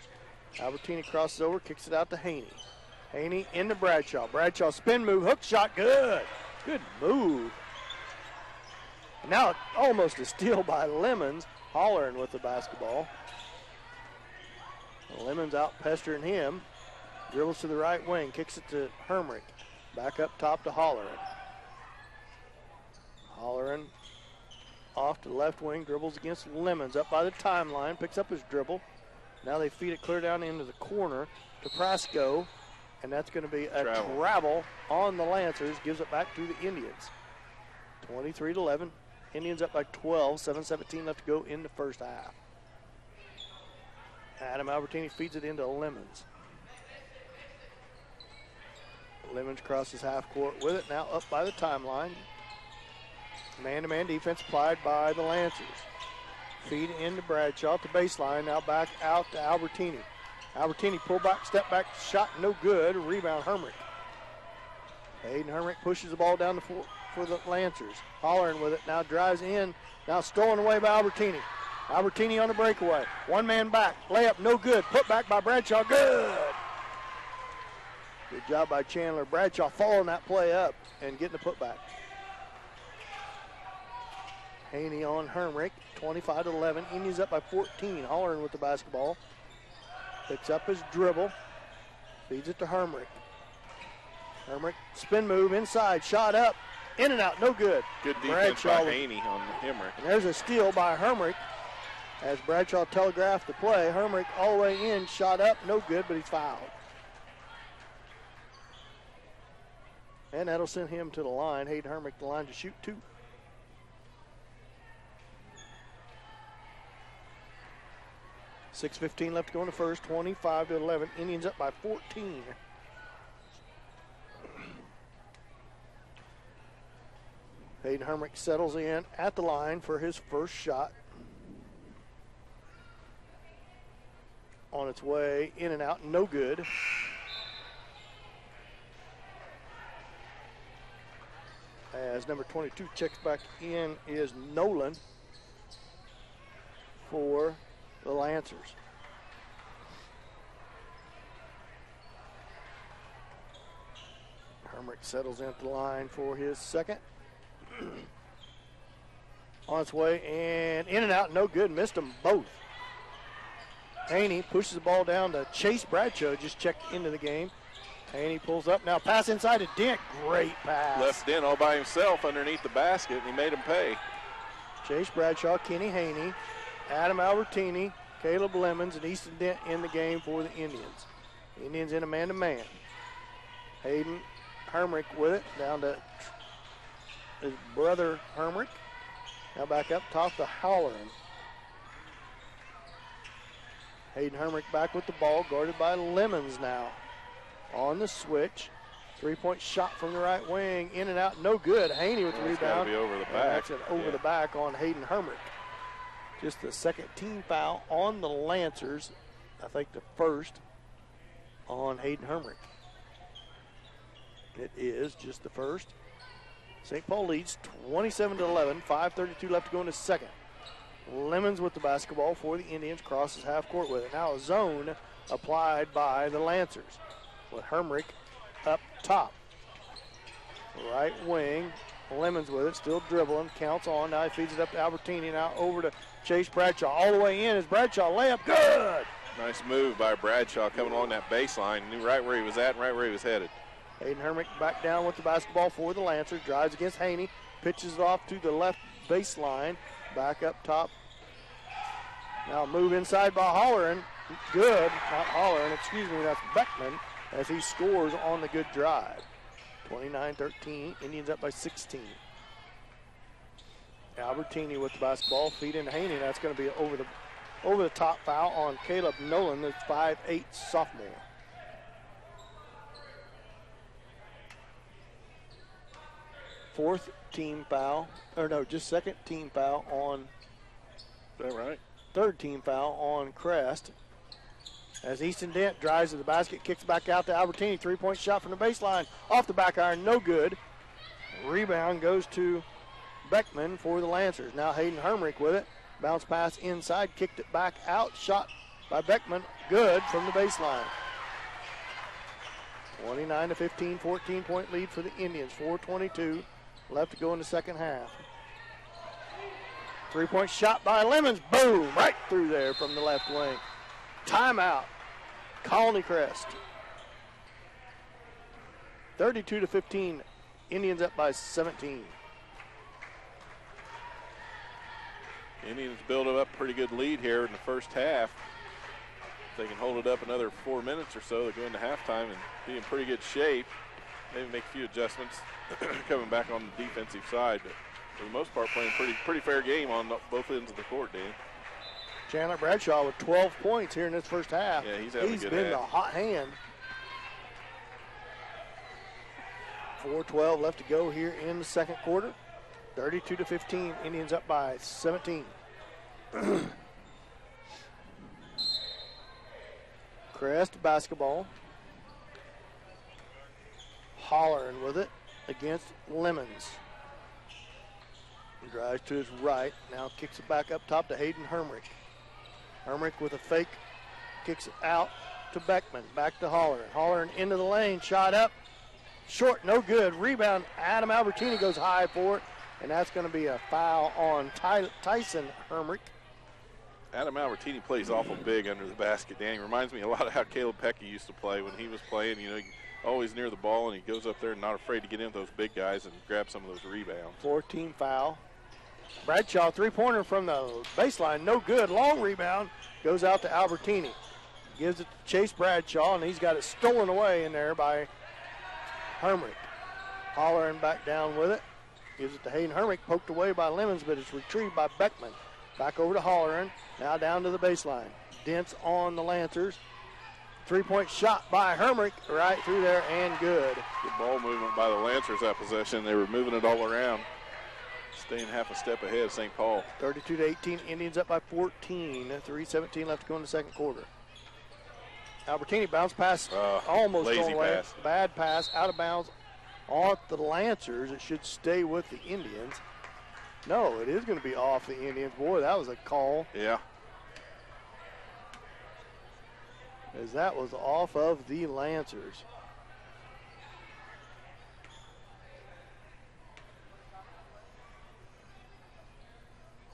Albertini crosses over, kicks it out to Haney. Haney into Bradshaw. Bradshaw spin move, hook shot, good. Good move. And now almost a steal by Lemons. Holleran with the basketball. Lemons out pestering him. Dribbles to the right wing, kicks it to Hermrich. Back up top to Holleran. Holleran off to the left wing, dribbles against Lemons. Up by the timeline, picks up his dribble. Now they feed it clear down into the corner to Prasco. And that's going to be a travel on the Lancers. Gives it back to the Indians. 23-11. Indians up by 12. 7:17 left to go in the first half. Adam Albertini feeds it into Lemons. Lemons crosses half court with it. Now up by the timeline. Man-to-man defense applied by the Lancers. Feed into Bradshaw to baseline. Now back out to Albertini. Albertini pull back, step back, shot no good. Rebound Hermrich. Hayden Hermrich pushes the ball down the floor for the Lancers. Holleran with it, now drives in. Now stolen away by Albertini. Albertini on the breakaway. One man back, layup no good. Put back by Bradshaw, good. Good job by Chandler. Bradshaw following that play up and getting the putback. Haney on Hermrich, 25-11. Indians up by 14. Holleran with the basketball. Picks up his dribble. Feeds it to Hermrich. Hermrich, spin move inside, shot up, in and out, no good. Good defense by Haney on Hermrich. And there's a steal by Hermrich. As Bradshaw telegraphed the play, Hermrich all the way in, shot up, no good, but he's fouled. And that'll send him to the line. Hayden Hermrich the line to shoot 2. .6:15 left to go in the first, 25-11. Indians up by 14. Hayden Hermrich settles in at the line for his first shot. On its way, in and out, no good. As number 22 checks back in is Nolan for the Lancers. Hermrich settles in at the line for his second. On its way and in and out, no good. Missed them both. Haney pushes the ball down to Chase Bradshaw, just checked into the game. Haney pulls up, now pass inside to Dent. Great pass. Left Dent all by himself underneath the basket, and he made him pay. Chase Bradshaw, Kenny Haney, Adam Albertini, Caleb Lemons, and Easton Dent in the game for the Indians. Indians in a man-to-man. Hayden Hermrich with it, down to his brother Hermrich. Now back up top to Halloran. Hayden Hermrich back with the ball, guarded by Lemons now. On the switch. Three-point shot from the right wing, in and out, no good. Haney with the rebound. Got to be over the back. That's an over the back on Hayden Hermrich. Just the second team foul on the Lancers. I think the first on Hayden Hermrich. It is just the first. St. Paul leads 27-11, 5:32 left to go in the second. Lemons with the basketball for the Indians, crosses half court with it. Now a zone applied by the Lancers with Hermrich up top. Right wing, Lemons with it, still dribbling, counts on. Now he feeds it up to Albertini, now over to Chase Bradshaw. All the way in is Bradshaw, layup, good! Nice move by Bradshaw coming along that baseline. Knew right where he was at and right where he was headed. Hayden Hermrich back down with the basketball for the Lancers. Drives against Haney. Pitches it off to the left baseline. Back up top. Now move inside by Halloran. Good. Not Halloran, excuse me. That's Beckman as he scores on the good drive. 29-13. Indians up by 16. Albertini with the basketball. Feed into Haney. That's going to be over the top foul on Caleb Nolan, the 5'8" sophomore. Fourth team foul, or no, just second team foul on. Is that right? Third team foul on Crest. As Easton Dent drives to the basket, kicks back out to Albertini. Three-point shot from the baseline, off the back iron, no good. Rebound goes to Beckman for the Lancers. Now Hayden Hermrich with it. Bounce pass inside, kicked it back out. Shot by Beckman, good from the baseline. 29-15, 14-point lead for the Indians. 4:22 left to go in the second half. Three-point shot by Lemons. Boom! Right through there from the left wing. Timeout. Colony Crest. 32-15. Indians up by 17. Indians build up a pretty good lead here in the first half. If they can hold it up another 4 minutes or so, they go into halftime and be in pretty good shape. Maybe make a few adjustments coming back on the defensive side, but for the most part playing pretty fair game on both ends of the court, Dan. Chandler Bradshaw with 12 points here in this first half. Yeah, he's having a good been half. the hot hand. 4:12 left to go here in the second quarter. 32-15, Indians up by 17. Crest basketball. Halloran with it against Lemons. He drives to his right, now kicks it back up top to Hayden Hermrich. Hermrich with a fake, kicks it out to Beckman, back to Halloran. Halloran into the lane, shot up, short, no good. Rebound, Adam Albertini goes high for it, and that's going to be a foul on Tyson Hermrich. Adam Albertini plays awful big under the basket, Dan. He reminds me a lot of how Caleb Pecky used to play when he was playing. You know, always near the ball, and he goes up there and not afraid to get in with those big guys and grab some of those rebounds. 14 foul. Bradshaw, three-pointer from the baseline, no good. Long rebound, goes out to Albertini. Gives it to Chase Bradshaw, and he's got it stolen away in there by Hermrich. Halloran back down with it. Gives it to Hayden Hermrich, poked away by Lemons, but it's retrieved by Beckman. Back over to Halloran, now down to the baseline. Dents on the Lancers. Three-point shot by Hermrich, right through there, and good. Good ball movement by the Lancers that possession. They were moving it all around, staying half a step ahead of St. Paul. 32-18, Indians up by 14. 3:17 left to go in the second quarter. Albertini bounce pass, almost lazy going away. pass. Bad pass, out of bounds off the Lancers. It should stay with the Indians. No, it is going to be off the Indians. Boy, that was a call. Yeah. As that was off of the Lancers.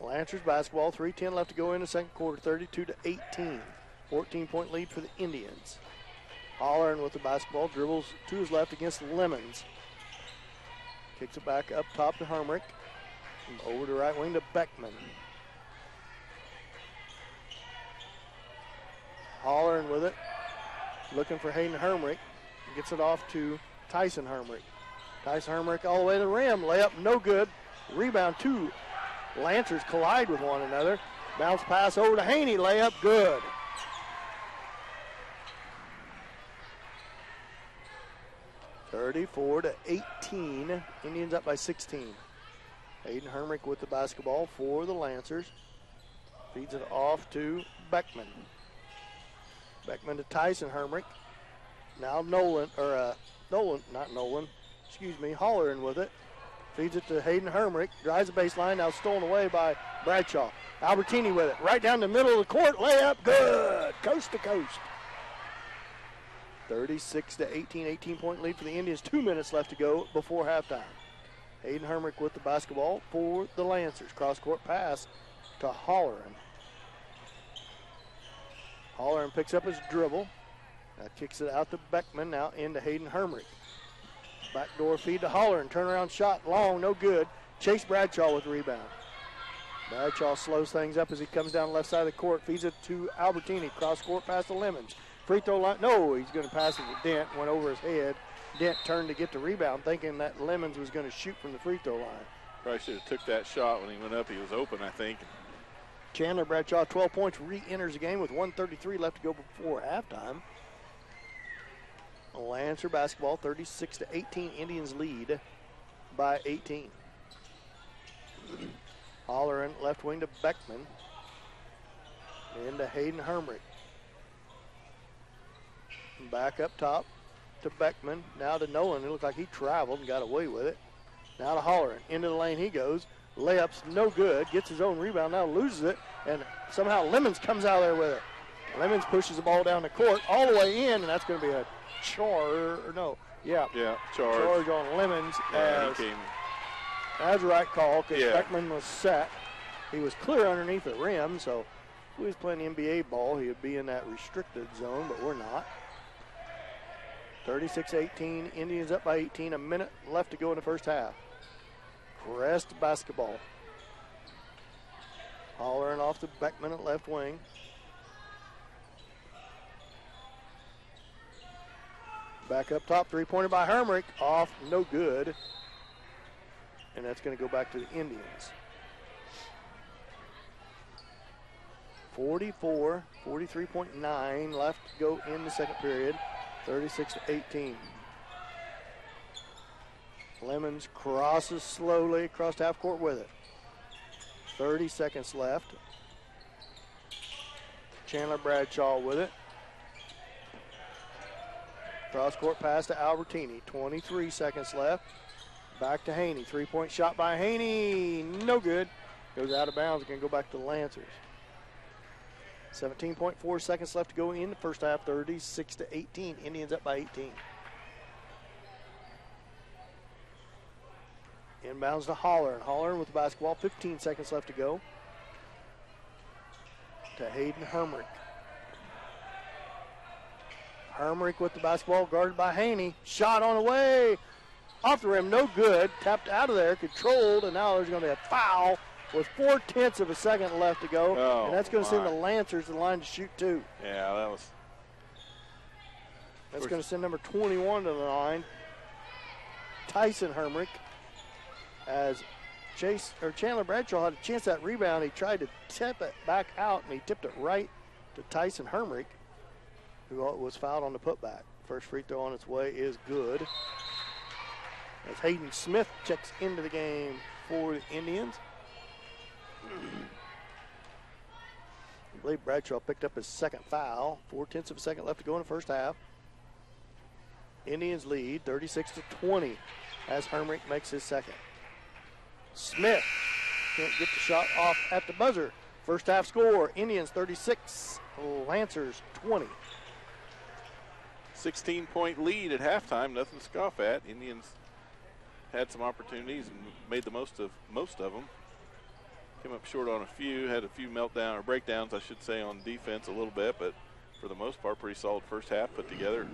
Lancers basketball, 3:10 left to go in the second quarter, 32-18. 14-point lead for the Indians. Halloran with the basketball, dribbles to his left against Lemons. Kicks it back up top to Hermrich. Over to right wing to Beckman. Hollering with it. Looking for Hayden Hermrich. Gets it off to Tyson Hermrich. Tyson Hermrich all the way to the rim. Layup no good. Rebound, two Lancers collide with one another. Bounce pass over to Haney. Layup good. (34-18). Indians up by 16. Hayden Hermrich with the basketball for the Lancers. Feeds it off to Beckman. Beckman to Tyson Hermrich. Now Hollering with it. Feeds it to Hayden Hermrich. Drives the baseline. Now stolen away by Bradshaw. Albertini with it. Right down the middle of the court. Layup good. Coast to coast. 36-18. 18-point lead for the Indians. 2 minutes left to go before halftime. Hayden Hermrich with the basketball for the Lancers. Cross-court pass to Hollering. Hollering picks up his dribble. Now kicks it out to Beckman. Now into Hayden Hermrich. Backdoor feed to Hollering. Turnaround shot. Long. No good. Chase Bradshaw with the rebound. Bradshaw slows things up as he comes down the left side of the court. Feeds it to Albertini. Cross-court pass to Lemons. Free throw line. No, he's going to pass it to Dent. Went over his head. Dent turned to get the rebound, thinking that Lemons was going to shoot from the free throw line. Probably should have took that shot when he went up. He was open, I think. Chandler Bradshaw, 12 points, re-enters the game with 1:33 left to go before halftime. Lancer basketball, 36-18. Indians lead by 18. Hollering left wing to Beckman. Into Hayden Hermrich. Back up top to Beckman. Now to Nolan. It looked like he traveled and got away with it. Now to Hollering. Into the lane he goes. Layup's no good. Gets his own rebound. Now loses it. And somehow Lemons comes out there with it. Lemons pushes the ball down the court all the way in. And that's going to be a charge on Lemons. As a right call because Beckman was set. He was clear underneath the rim. So if he was playing NBA ball, he would be in that restricted zone. But we're not. 36-18, Indians up by 18, a minute left to go in the first half. Crest basketball. Hollering off to Beckman at left wing. Back up top, three-pointer by Hermrich, off, no good. And that's going to go back to the Indians. 43.9 left to go in the second period. 36-18. Lemons crosses slowly across half court with it. 30 seconds left. Chandler Bradshaw with it. Cross court pass to Albertini. 23 seconds left. Back to Haney. Three-point shot by Haney. No good. Goes out of bounds. Going to go back to the Lancers. 17.4 seconds left to go in the first half. 36-18. Indians up by 18. Inbounds to Hollering. Hollering with the basketball. 15 seconds left to go. To Hayden Hermrich. Hermrich with the basketball, guarded by Haney. Shot on the way. Off the rim, no good. Tapped out of there, controlled, and now there's going to be a foul with 0.4 of a second left to go. Oh, and that's going to send the Lancers to the line to shoot two. Yeah, that was. That's going to send number 21 to the line. Tyson Hermrich. As Chandler Bradshaw had a chance at that rebound, he tried to tip it back out, and he tipped it right to Tyson Hermrich, who was fouled on the putback. First free throw on its way is good. As Hayden Smith checks into the game for the Indians. I believe Bradshaw picked up his second foul. 0.4 of a second left to go in the first half. Indians lead 36-20 as Hermrich makes his second. Smith can't get the shot off at the buzzer. First half score, Indians 36, Lancers 20. 16-point lead at halftime, nothing to scoff at. Indians had some opportunities and made the most of them. Came up short on a few, had a few breakdowns, I should say, on defense a little bit, but for the most part, pretty solid first half put together.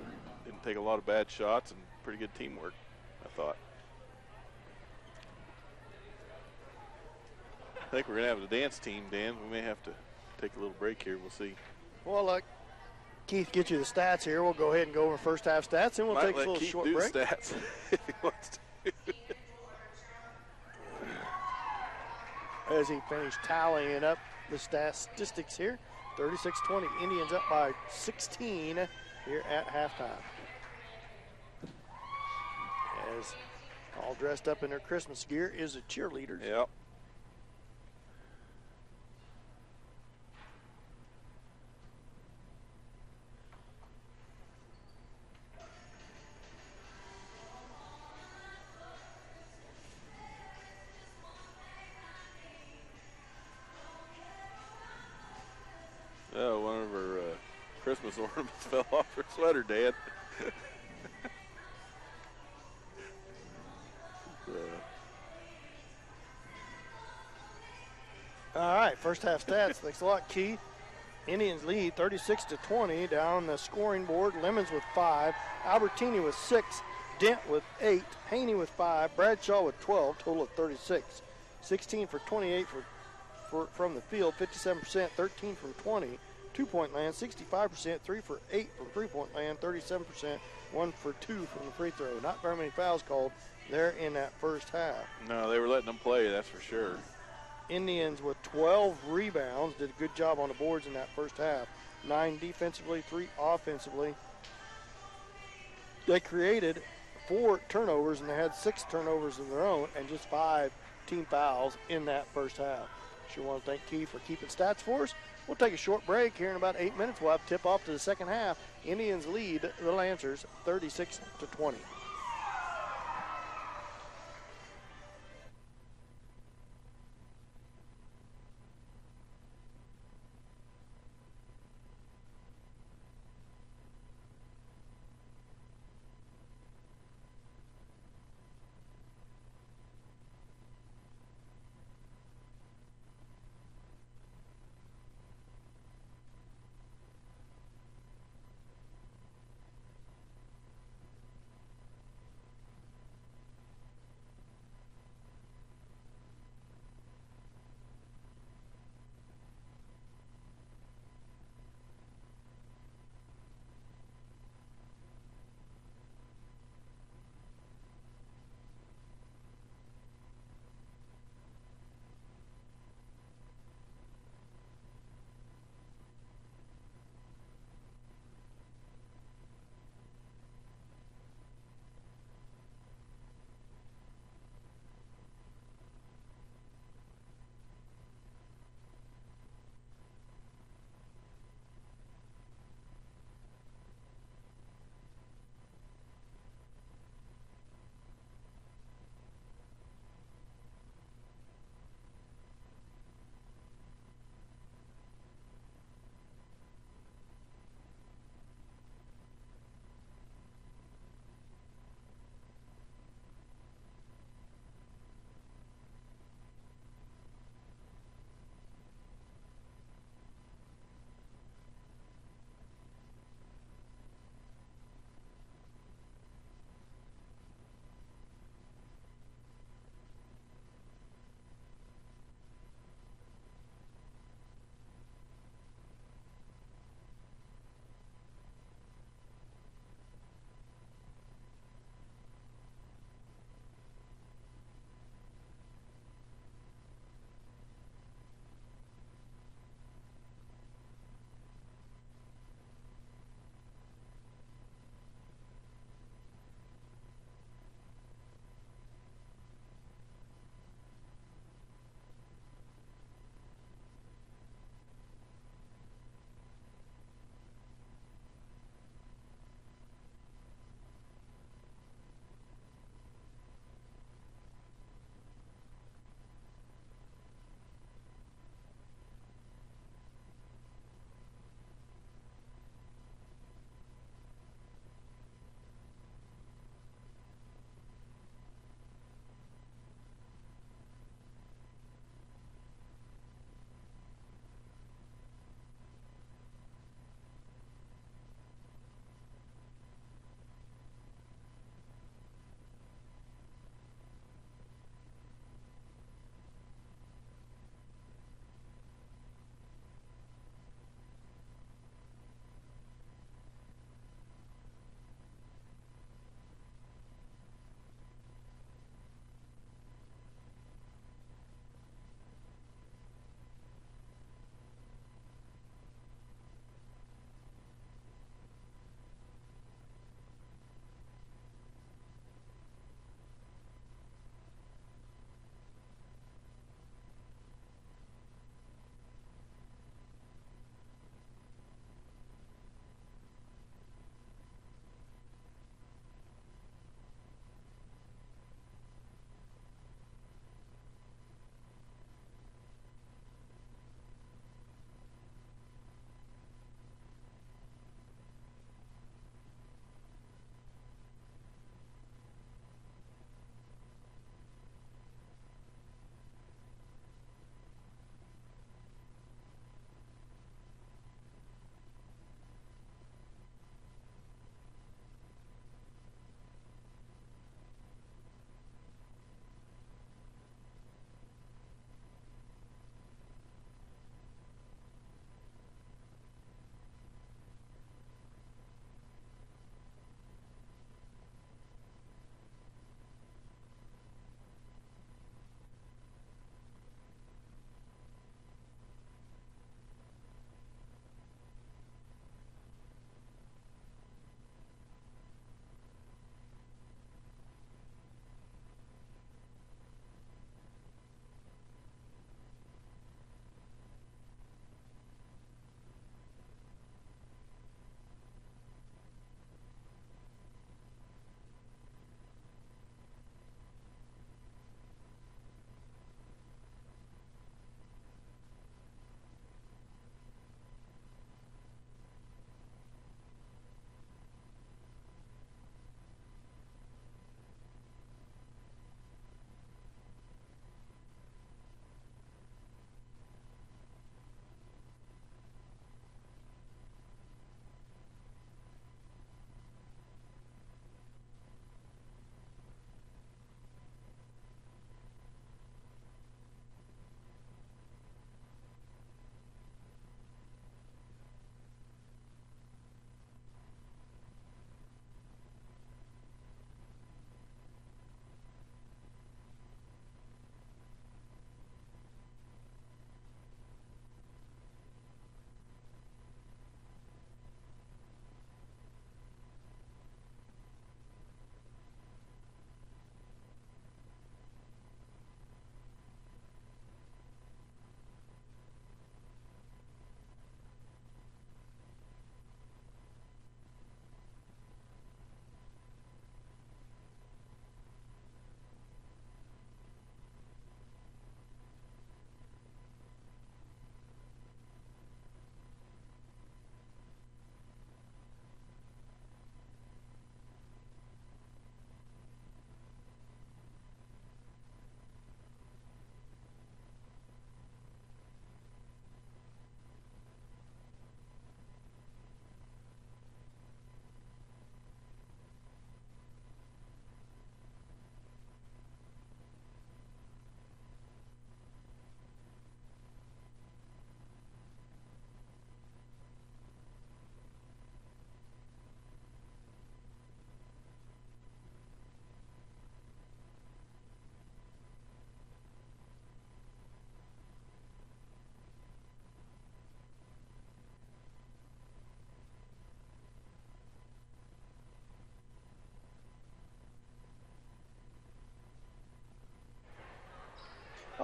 Didn't take a lot of bad shots and pretty good teamwork, I thought. I think we're going to have the dance team, Dan. We may have to take a little break here. We'll see. Well, look, Keith get you the stats here. We'll go ahead and go over first half stats, and we'll take a little Keith short do break. Stats if he wants to. As he finished tallying up the statistics here, 36-20, Indians up by 16 here at halftime. As all dressed up in their Christmas gear is the cheerleaders. Yep. Oh, one of her Christmas ornaments fell off her sweater, Dad. All right, first half stats. Thanks a lot, Keith. Indians lead 36-20 down the scoring board. Lemons with 5, Albertini with 6, Dent with 8, Haney with 5, Bradshaw with 12, total of 36. 16 for 28 from the field, 57%, 13 from 20, 2-point land, 65%, 3 for 8 from 3-point land, 37%, 1 for 2 from the free throw. Not very many fouls called there in that first half. No, they were letting them play, that's for sure. Indians with 12 rebounds, did a good job on the boards in that first half. 9 defensively, 3 offensively. They created 4 turnovers, and they had 6 turnovers of their own and just 5 team fouls in that first half. Sure want to thank Keith for keeping stats for us. We'll take a short break here in about 8 minutes. We'll have tip off to the second half. Indians lead the Lancers 36-20.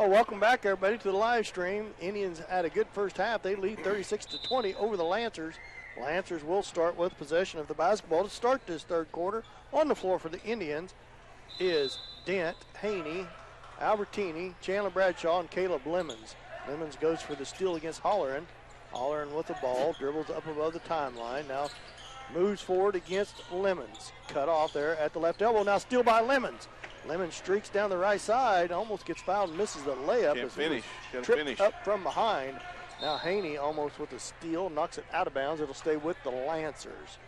Oh, welcome back, everybody, to the live stream. Indians had a good first half. They lead 36-20 over the Lancers. Lancers will start with possession of the basketball to start this third quarter. On the floor for the Indians is Dent, Haney, Albertini, Chandler Bradshaw, and Caleb Lemons. Lemons goes for the steal against Holleran. Holleran with the ball, dribbles up above the timeline. Now moves forward against Lemons. Cut off there at the left elbow. Now steal by Lemons. Lemons streaks down the right side, almost gets fouled and misses the layup. Can't finish. Tripped up from behind. Now Haney almost with a steal, knocks it out of bounds. It'll stay with the Lancers.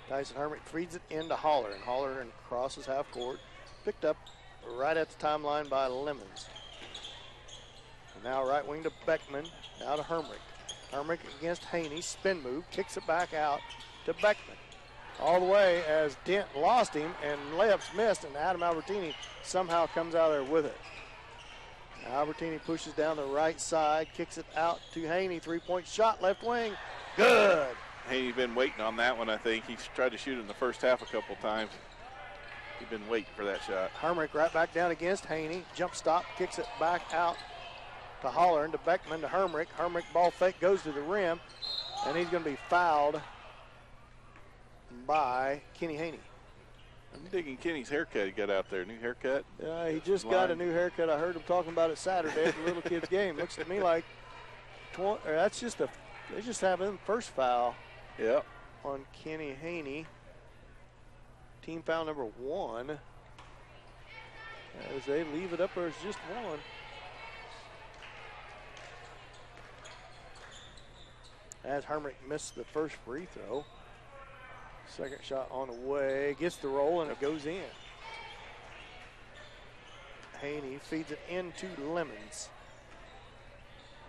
Tyson Hermit feeds it into Holleran. Holleran crosses half court. Picked up right at the timeline by Lemons. And now right wing to Beckman. Now to Hermit. Hermit against Haney. Spin move. Kicks it back out to Beckman. All the way as Dent lost him and layups missed, and Adam Albertini somehow comes out there with it. Albertini pushes down the right side, kicks it out to Haney. Three-point shot, left wing. Good. Haney's been waiting on that one, I think. He's tried to shoot in the first half a couple times. He's been waiting for that shot. Hermit right back down against Haney. Jump stop, kicks it back out to Holleran, to Beckman, to Hermit. Hermit ball fake goes to the rim, and he's going to be fouled by Kenny Haney. I'm digging Kenny's haircut he got out there. New haircut? He just got a new haircut. I heard him talking about it Saturday at the little kids game. Looks to me like they just have him first foul. Yep. On Kenny Haney. Team foul number 1. As they leave it up, there's just one. As Hermit missed the first free throw. Second shot on the way, gets the roll, and it goes in. Haney feeds it into Lemons.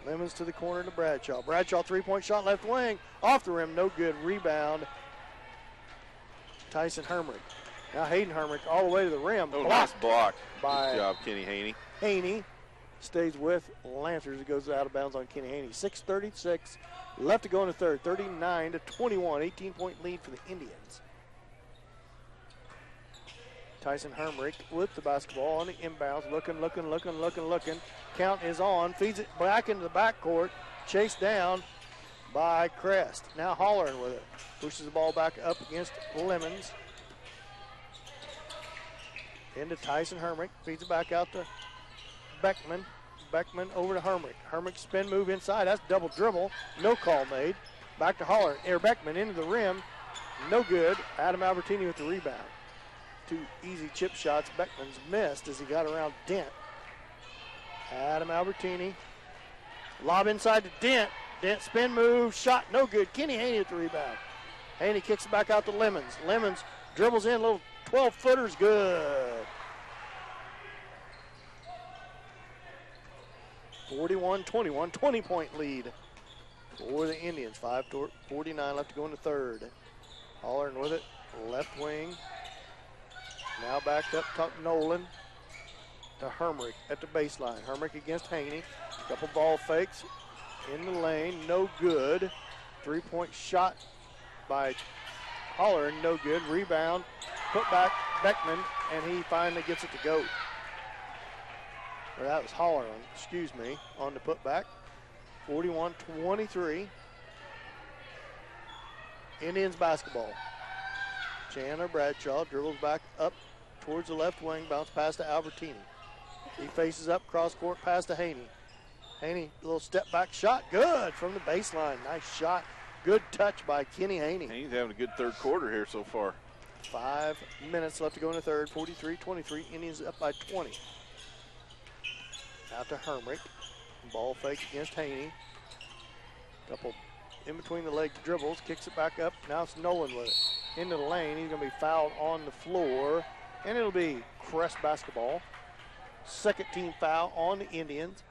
Lemons to the corner to Bradshaw. Bradshaw three-point shot, left wing, off the rim, no good. Rebound, Tyson Hermit. Now Hayden Hermit all the way to the rim. Oh, nice block. By good job, Kenny Haney. Haney stays with Lancers. It goes out of bounds on Kenny Haney. 6:36 left to go in the third. 39-21, 18-point lead for the Indians. Tyson Hermrich with the basketball on the inbounds, looking. Count is on, feeds it back into the backcourt, chased down by Crest. Now Holleran with it, pushes the ball back up against Lemons. Into Tyson Hermrich, feeds it back out to Beckman. Beckman over to Hermrich. Hermrich spin move inside. That's double dribble. No call made. Back to Holler. Beckman into the rim. No good. Adam Albertini with the rebound. 2 easy chip shots. Beckman's missed as he got around Dent. Adam Albertini. Lob inside to Dent. Dent spin move. Shot no good. Kenny Haney with the rebound. Haney kicks it back out to Lemons. Lemons dribbles in. Little 12-footer's good. 41-21, 20-point lead for the Indians. 5:49 left to go in the third. Holleran with it, left wing. Now back up top Nolan to Hermrich at the baseline. Hermrich against Haney. Couple ball fakes in the lane, no good. 3-point shot by Holleran, no good. Rebound, put back Beckman, and he finally gets it to go. Or that was Holleran, excuse me, on the putback. 41-23. Indians basketball. Chandler Bradshaw dribbles back up towards the left wing, bounce pass to Albertini. He faces up, cross court pass to Haney. Haney, little step back shot, good from the baseline. Nice shot, good touch by Kenny Haney. He's having a good third quarter here so far. 5 minutes left to go in the third, 43-23, Indians up by 20. Out to Hermrich. Ball fake against Haney. Couple in between the leg dribbles. Kicks it back up. Now it's Nolan with it. Into the lane. He's going to be fouled on the floor. And it'll be Crest basketball. Second team foul on the Indians.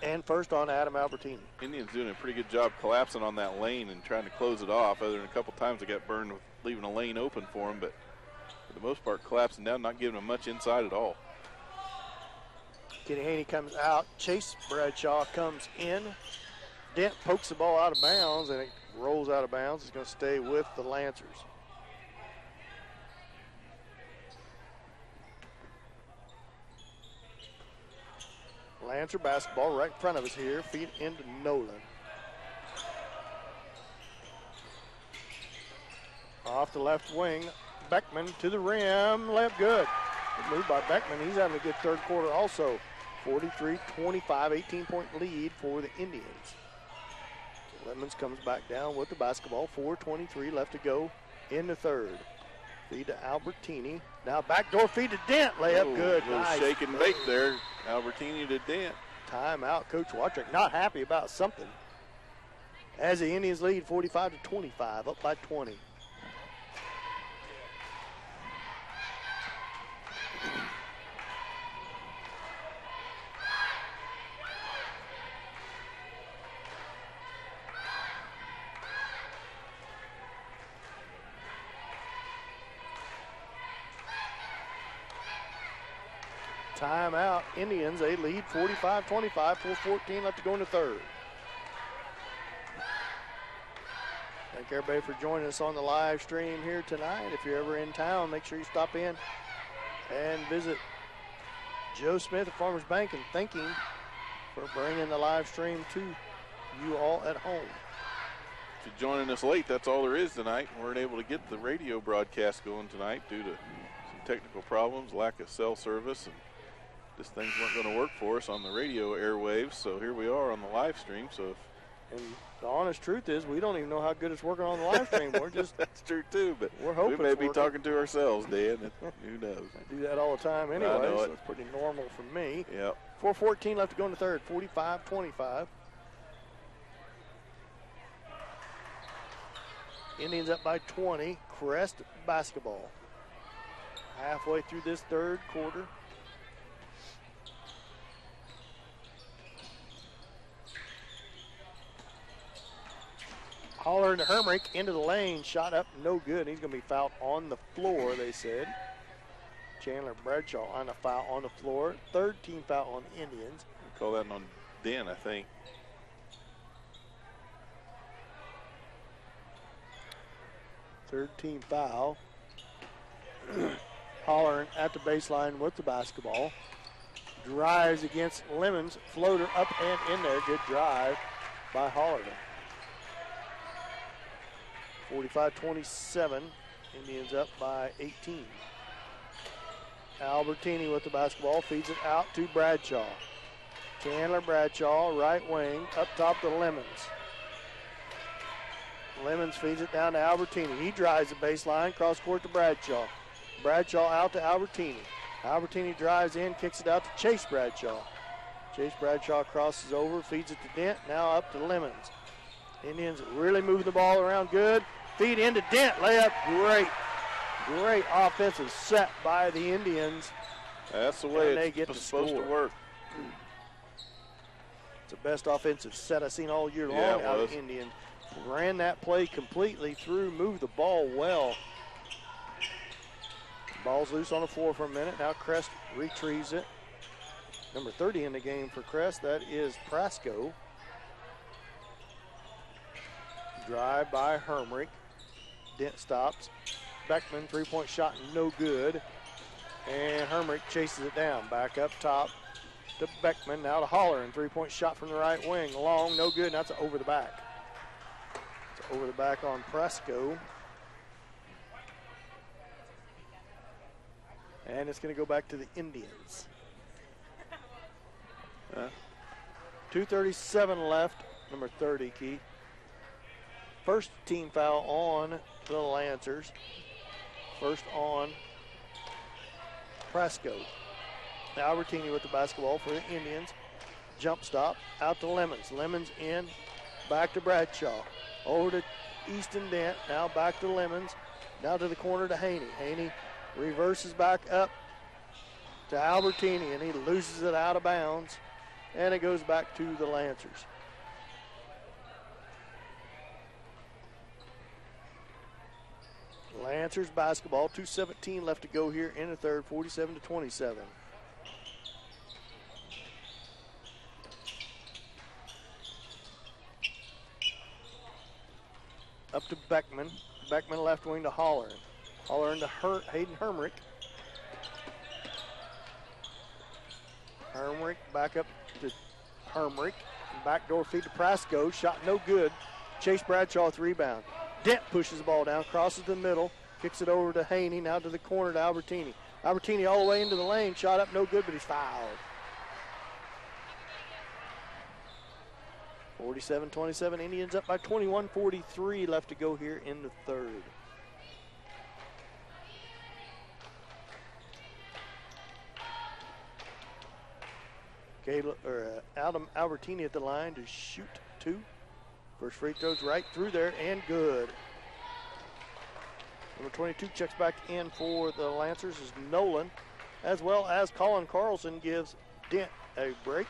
And first on Adam Albertini. Indians doing a pretty good job collapsing on that lane and trying to close it off. Other than a couple times they got burned with leaving a lane open for them. But for the most part, collapsing down, not giving them much inside at all. Kenny Haney comes out. Chase Bradshaw comes in. Dent pokes the ball out of bounds, and it rolls out of bounds. It's going to stay with the Lancers. Lancer basketball right in front of us here. Feed into Nolan. Off the left wing. Beckman to the rim. Layup good. Good move by Beckman. He's having a good third quarter also. 43-25, 18-point lead for the Indians. Lemons comes back down with the basketball. 4:23 left to go in the third. Feed to Albertini. Now backdoor feed to Dent. Layup good. Nice. Shake and bake there. Albertini to Dent. Timeout. Coach Watrick not happy about something. As the Indians lead 45-25, up by 20. Timeout. Indians, they lead 45-25, 4:14 left to go in the third. Thank everybody for joining us on the live stream here tonight. If you're ever in town, make sure you stop in and visit Joe Smith at Farmers Bank, and thank him for bringing the live stream to you all at home. If you're joining us late, that's all there is tonight. We weren't able to get the radio broadcast going tonight due to some technical problems, lack of cell service, and just things weren't going to work for us on the radio airwaves. So here we are on the live stream. And the honest truth is, we don't even know how good it's working on the live stream. We're just that's true too, but we're hoping we may be talking to ourselves, Dan. Who knows? I do that all the time anyway, so it's pretty normal for me. Yep. 4:14 left to go in the third. 45-25. Indians up by 20. Crest basketball. Halfway through this third quarter. Holler into Hermrich, into the lane, shot up, no good. He's going to be fouled on the floor, they said. Chandler Bradshaw on a foul on the floor. Third team foul on Indians. We call that on Den, I think. Third team foul. Holler at the baseline with the basketball. Drives against Lemons. Floater up and in there. Good drive by Holler. 45-27, Indians up by 18. Albertini with the basketball, feeds it out to Bradshaw. Chandler Bradshaw, right wing, up top to Lemons. Lemons feeds it down to Albertini. He drives the baseline, cross court to Bradshaw. Bradshaw out to Albertini. Albertini drives in, kicks it out to Chase Bradshaw. Chase Bradshaw crosses over, feeds it to Dent, now up to Lemons. Indians really move the ball around good. Feed into Dent, layup, great offensive set by the Indians. That's the way it's supposed to work. It's the best offensive set I've seen all year long out of Indians. Ran that play completely through, moved the ball well. Ball's loose on the floor for a minute. Now Crest retrieves it. Number 30 in the game for Crest, that is Prasco. Drive by Hermrich. Dent stops. Beckman, three-point shot, no good. And Hermrich chases it down. Back up top to Beckman. Now to Holler, and three-point shot from the right wing. Long, no good. Now it's over the back. It's over the back on Prasco. And it's going to go back to the Indians. 2:37 left. Number 30, Keith. First team foul on the Lancers. First on Prasco. Albertini with the basketball for the Indians. Jump stop, out to Lemons. Lemons in, back to Bradshaw. Over to Easton Dent, now back to Lemons. Now to the corner to Haney. Haney reverses back up to Albertini, and he loses it out of bounds. And it goes back to the Lancers. Lancers basketball, 2:17 left to go here in the third, 47-27. up to Beckman. Beckman left wing to Holler. Holler into Hayden Hermrich. Hermrich back up to Hermrich. Backdoor feed to Prasco. Shot no good. Chase Bradshaw with rebound. Dent pushes the ball down, crosses the middle, kicks it over to Haney, now to the corner to Albertini. Albertini all the way into the lane. Shot up no good, but he's fouled. 47-27. Indians up by 21. 43 left to go here in the third. Adam Albertini at the line to shoot two. First free throw's right through there and good. Number 22 checks back in for the Lancers is Nolan, as well as Colin Carlson gives Dent a break.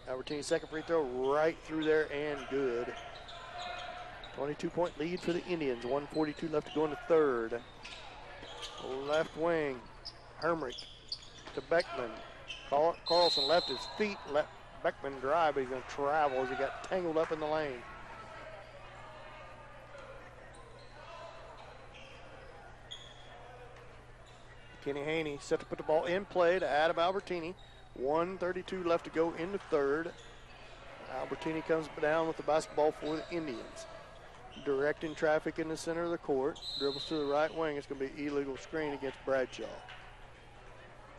Albertini's second free throw right through there and good. 22-point lead for the Indians. 1:42 left to go in the third. Left wing, Hermrich to Beckman. Carlson left his feet, let Beckman drive, but he's going to travel as he got tangled up in the lane. Kenny Haney set to put the ball in play to Adam Albertini. 1:32 left to go in the third. Albertini comes down with the basketball for the Indians. Directing traffic in the center of the court. Dribbles to the right wing. It's going to be illegal screen against Bradshaw.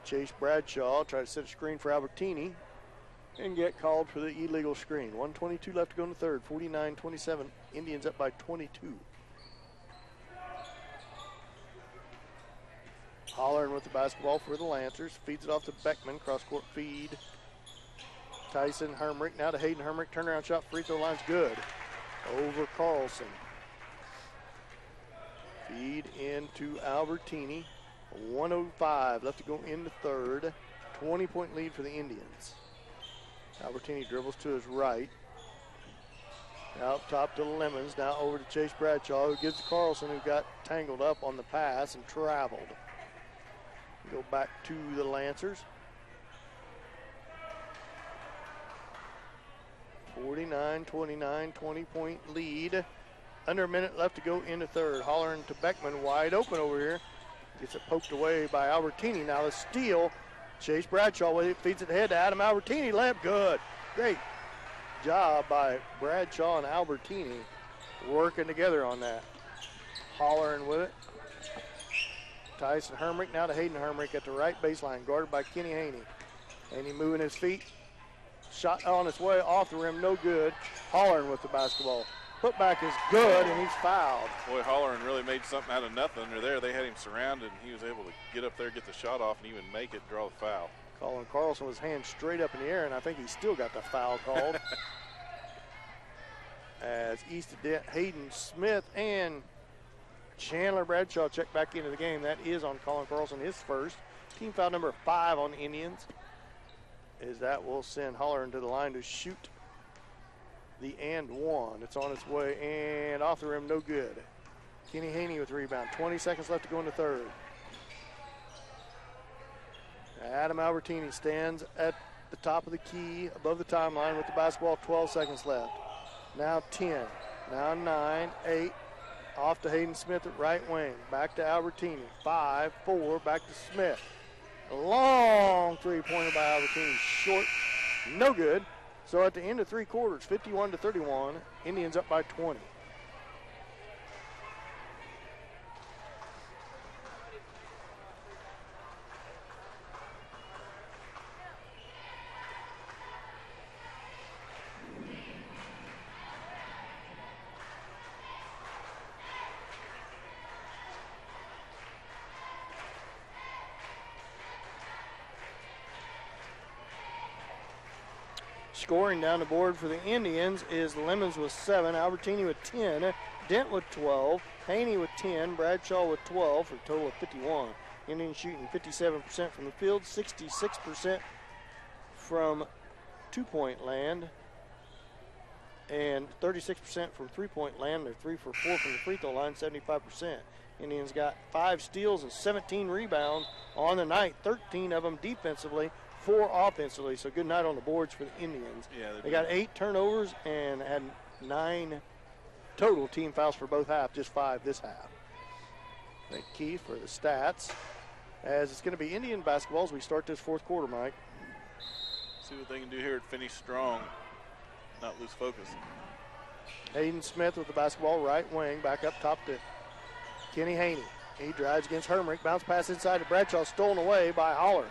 Chase Bradshaw try to set a screen for Albertini and get called for the illegal screen. 1:22 left to go in the third. 49-27. Indians up by 22. Hollering with the basketball for the Lancers. Feeds it off to Beckman. Cross-court feed. Tyson Hermrich now to Hayden Hermrich. Turnaround shot. Free throw line's good. Over Carlson. Feed into Albertini. 1:05 left to go in the third. 20-point lead for the Indians. Albertini dribbles to his right. Out top to Lemons. Now over to Chase Bradshaw, who gives to Carlson, who got tangled up on the pass and traveled. Go back to the Lancers. 49-29, 20-point lead. Under a minute left to go in the third. Hollering to Beckman, wide open over here. Gets it poked away by Albertini. Now the steal. Chase Bradshaw with it, feeds it ahead to Adam Albertini. Layup good. Great job by Bradshaw and Albertini working together on that. Hollering with it. Tyson Hermrich now to Hayden Hermrich at the right baseline, guarded by Kenny Haney. Haney moving his feet. Shot on its way off the rim, no good. Hollering with the basketball. Putback is good, and he's fouled. Boy, Hollering really made something out of nothing under there. They had him surrounded, and he was able to get up there, get the shot off, and even make it, draw the foul. Colin Carlson was hand straight up in the air, and I think he still got the foul called. As Easton Dent, Hayden Smith, and Chandler Bradshaw check back into the game. That is on Colin Carlson, his first. Team foul number 5 on the Indians. Is that will send Hollering to the line to shoot the and one. It's on its way and off the rim, no good. Kenny Haney with the rebound. 20 seconds left to go in the third. Adam Albertini stands at the top of the key above the timeline with the basketball. 12 seconds left. Now 10. Now 9, 8. Off to Hayden Smith at right wing. Back to Albertini. 5, 4. Back to Smith. A long three-pointer by Albertini. Short. No good. So at the end of three quarters, 51-31, Indians up by 20. Scoring down the board for the Indians is Lemons with 7, Albertini with 10, Dent with 12, Haney with 10, Bradshaw with 12 for a total of 51. Indians shooting 57% from the field, 66% from two-point land, and 36% from three-point land. They're 3 for 4 from the free throw line, 75%. Indians got 5 steals and 17 rebounds on the night, 13 of them defensively, 4 offensively, so good night on the boards for the Indians. Yeah, they got 8 turnovers and had 9 total team fouls for both halves, just 5 this half. Thank Keith for the stats. As it's going to be Indian basketball as we start this fourth quarter, Mike. See what they can do here to finish strong, not lose focus. Hayden Smith with the basketball, right wing, back up top to Kenny Haney. He drives against Hermrich, bounce pass inside to Bradshaw, stolen away by Holler.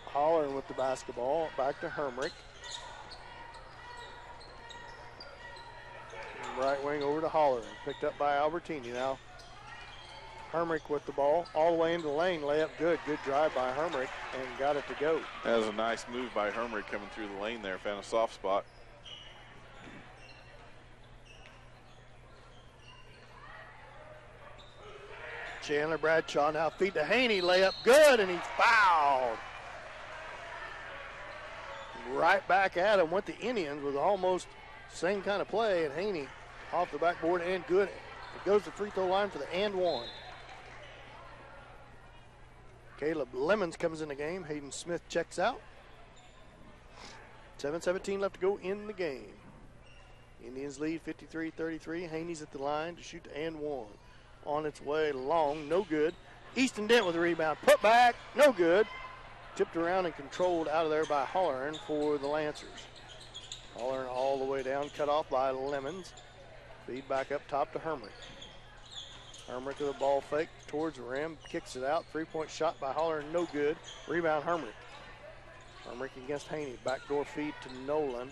Holler with the basketball, back to Hermrich. Right wing over to Holler, picked up by Albertini. Now Hermrich with the ball, all the way into the lane, layup good. Good drive by Hermrich and got it to go. That was a nice move by Hermrich coming through the lane there, found a soft spot. Chandler Bradshaw now feed to Haney, layup good, and he's fouled. Right back at him with the Indians with almost same kind of play, and Haney off the backboard and good. It goes to free throw line for the and one. Caleb Lemons comes in the game. Hayden Smith checks out. 7:17 left to go in the game. Indians lead 53-33. Haney's at the line to shoot the and one. On its way long, no good. Easton Dent with the rebound. Put back, no good. Tipped around and controlled out of there by Holleran for the Lancers. Holleran all the way down, cut off by Lemons. Feed back up top to Hermrich. Hermrich with a ball fake towards the rim, kicks it out. 3-point shot by Holleran, no good. Rebound Hermrich. Hermrich against Haney. Backdoor feed to Nolan.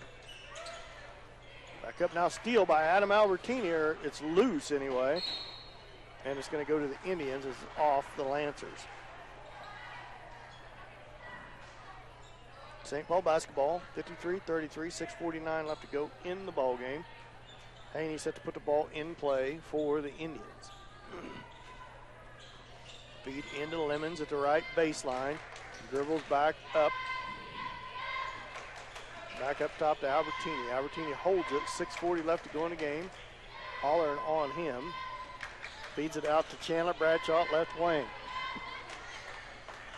Back up now, steal by Adam Albertini, or it's loose anyway. And it's going to go to the Indians. It's off the Lancers. St. Paul basketball, 53-33, 6:49 left to go in the ball game. Haney set to put the ball in play for the Indians. Feed into Lemons at the right baseline. Dribbles back up. Back up top to Albertini. Albertini holds it. 6:40 left to go in the game. Hollering on him. Feeds it out to Chandler Bradshaw at left wing.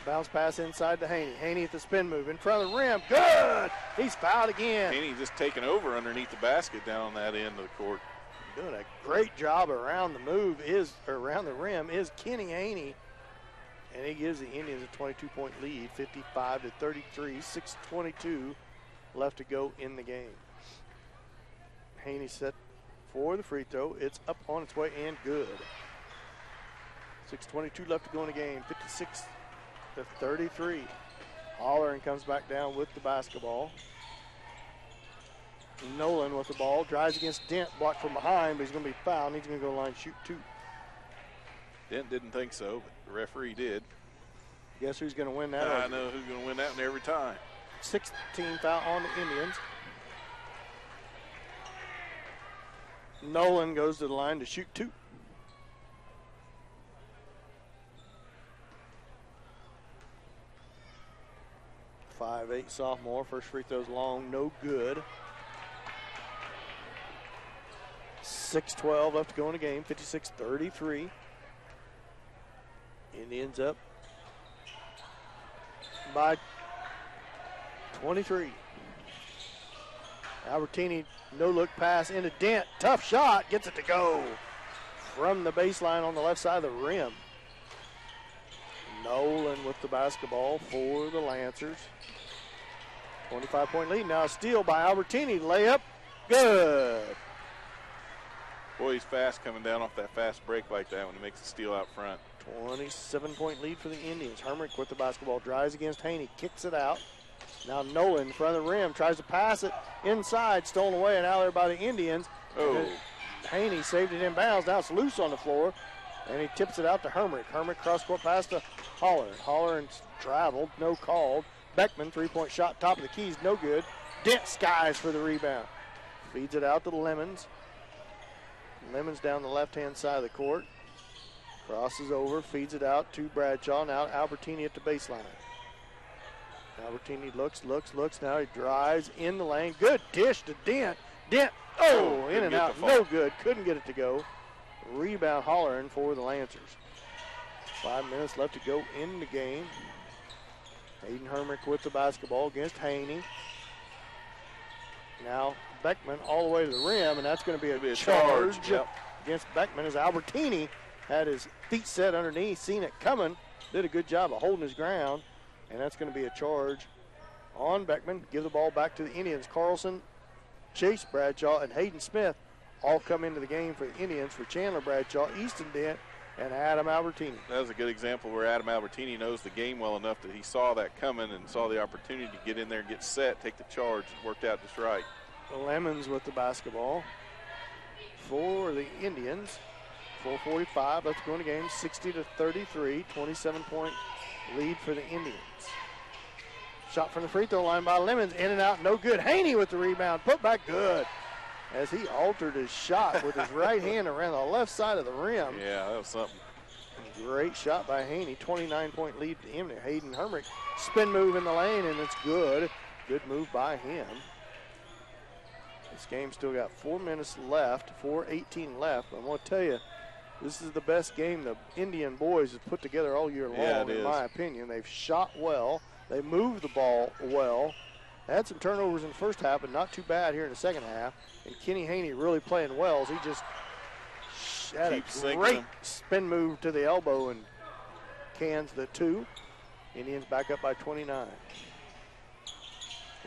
Bounce pass inside to Haney. Haney at the spin move in front of the rim. Good! He's fouled again. Haney just taking over underneath the basket down on that end of the court. Doing a great job around the around the rim is Kenny Haney. And he gives the Indians a 22-point lead, 55-33, 6:22 left to go in the game. Haney set for the free throw. It's up on its way and good. 6:22 left to go in the game, 56-33. Hollering comes back down with the basketball. Nolan with the ball, drives against Dent, blocked from behind, but he's going to be fouled. He's going to go to the line and shoot 2. Dent didn't think so, but the referee did. Guess who's going to win that? I know who's going to win that one every time. 16 foul on the Indians. Nolan goes to the line to shoot 2. .58 sophomore. First free throw's long, no good. 6:12 left to go in the game, 56-33. Indians up by 23. Albertini, no-look pass into Dent. Tough shot, gets it to go from the baseline on the left side of the rim. Nolan with the basketball for the Lancers. 25-point lead now. Steal by Albertini. Layup, good. Boy, he's fast coming down off that fast break like that when he makes a steal out front. 27-point lead for the Indians. Hermrich with the basketball, drives against Haney, kicks it out. Now Nolan in front of the rim, tries to pass it inside, stolen away and out there by the Indians. Oh. Haney saved it in bounds. Now it's loose on the floor, and he tips it out to Hermrich. Hermrich cross-court pass to Holler. Holler traveled, no called. Beckman, 3-point shot, top of the keys, no good. Dent skies for the rebound. Feeds it out to Lemons. Lemons down the left-hand side of the court. Crosses over, feeds it out to Bradshaw. Now Albertini at the baseline. Albertini looks. Now he drives in the lane. Good dish to Dent. Dent, in and out. No good. Couldn't get it to go. Rebound Hollering for the Lancers. 5 minutes left to go in the game. Hayden Hermick with the basketball against Haney. Now Beckman all the way to the rim, and that's going to be a charge against Beckman as Albertini had his feet set underneath, seen it coming, did a good job of holding his ground, and that's going to be a charge on Beckman. Give the ball back to the Indians. Carlson, Chase Bradshaw, and Hayden Smith all come into the game for the Indians. For Chandler Bradshaw, Easton Dent, and Adam Albertini. That was a good example where Adam Albertini knows the game well enough that he saw that coming and saw the opportunity to get in there and get set, take the charge. It worked out just right. Lemons with the basketball for the Indians. 4:45 left to go in the game. 60-33, 27-point lead for the Indians. Shot from the free throw line by Lemons, in and out, no good. Haney with the rebound, put back good. As he altered his shot with his right hand around the left side of the rim. Yeah, that was something. Great shot by Haney. 29-point lead to him. Hayden Hermick, spin move in the lane, and it's good. Good move by him. This game's still got 4 minutes left, 4:18 left. I'm going to tell you, this is the best game the Indian boys have put together all year long, in my opinion. They've shot well. They moved the ball well. Had some turnovers in the first half, but not too bad here in the second half. And Kenny Haney really playing well as he just had a great spin move to the elbow and cans the two. Indians back up by 29.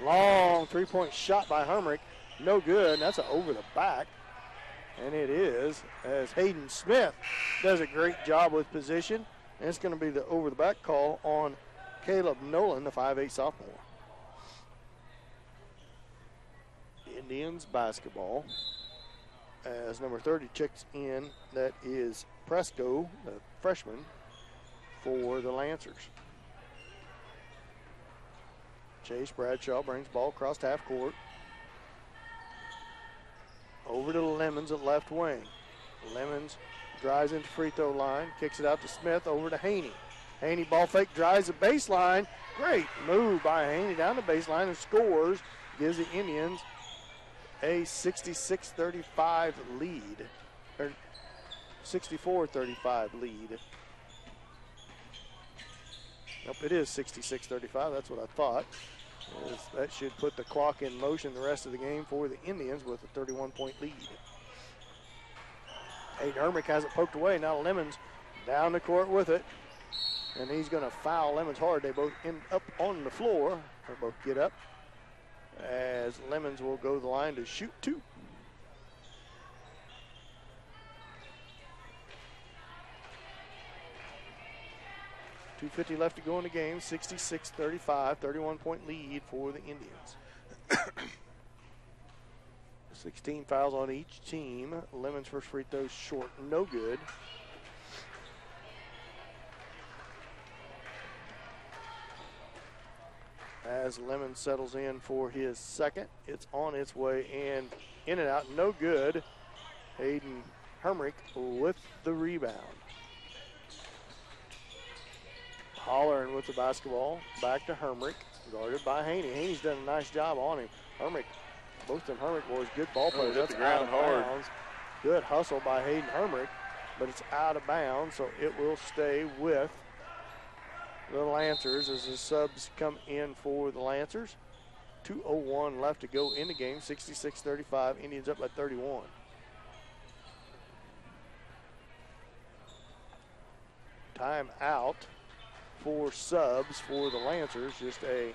Long three-point shot by Hermick. No good, and that's an over the back. And it is, as Hayden Smith does a great job with position. And it's going to be the over the back call on Caleb Nolan, the 5'8 sophomore. Indians basketball as number 30 checks in. That is Presco, the freshman, for the Lancers. Chase Bradshaw brings ball across half court. Over to Lemons at left wing. Lemons drives into free throw line, kicks it out to Smith, over to Haney. Haney ball fake, drives the baseline. Great move by Haney down the baseline and scores. Gives the Indians a 66-35 lead, or 64-35 lead. Nope, it is 66-35. That's what I thought. That should put the clock in motion the rest of the game for the Indians with a 31-point lead. Hayden Hermick has it poked away. Now Lemons down the court with it. And he's going to foul Lemons hard. They both end up on the floor. They both get up. As Lemons will go to the line to shoot two. .250 left to go in the game. 66-35, 31-point lead for the Indians. 16 fouls on each team. Lemons' first free throw short, no good. As Lemons settles in for his second, it's on its way and in and out, no good. Hayden Hermick with the rebound. Hollering with the basketball, back to Hermick, guarded by Haney. Haney's done a nice job on him. Hermick, both of them Hermick boys, good ball players. That's out of bounds. Good hustle by Hayden Hermick, but it's out of bounds, so it will stay with the Lancers as the subs come in for the Lancers. 2:01 left to go in the game, 66-35, Indians up by 31. Time out for subs for the Lancers, just a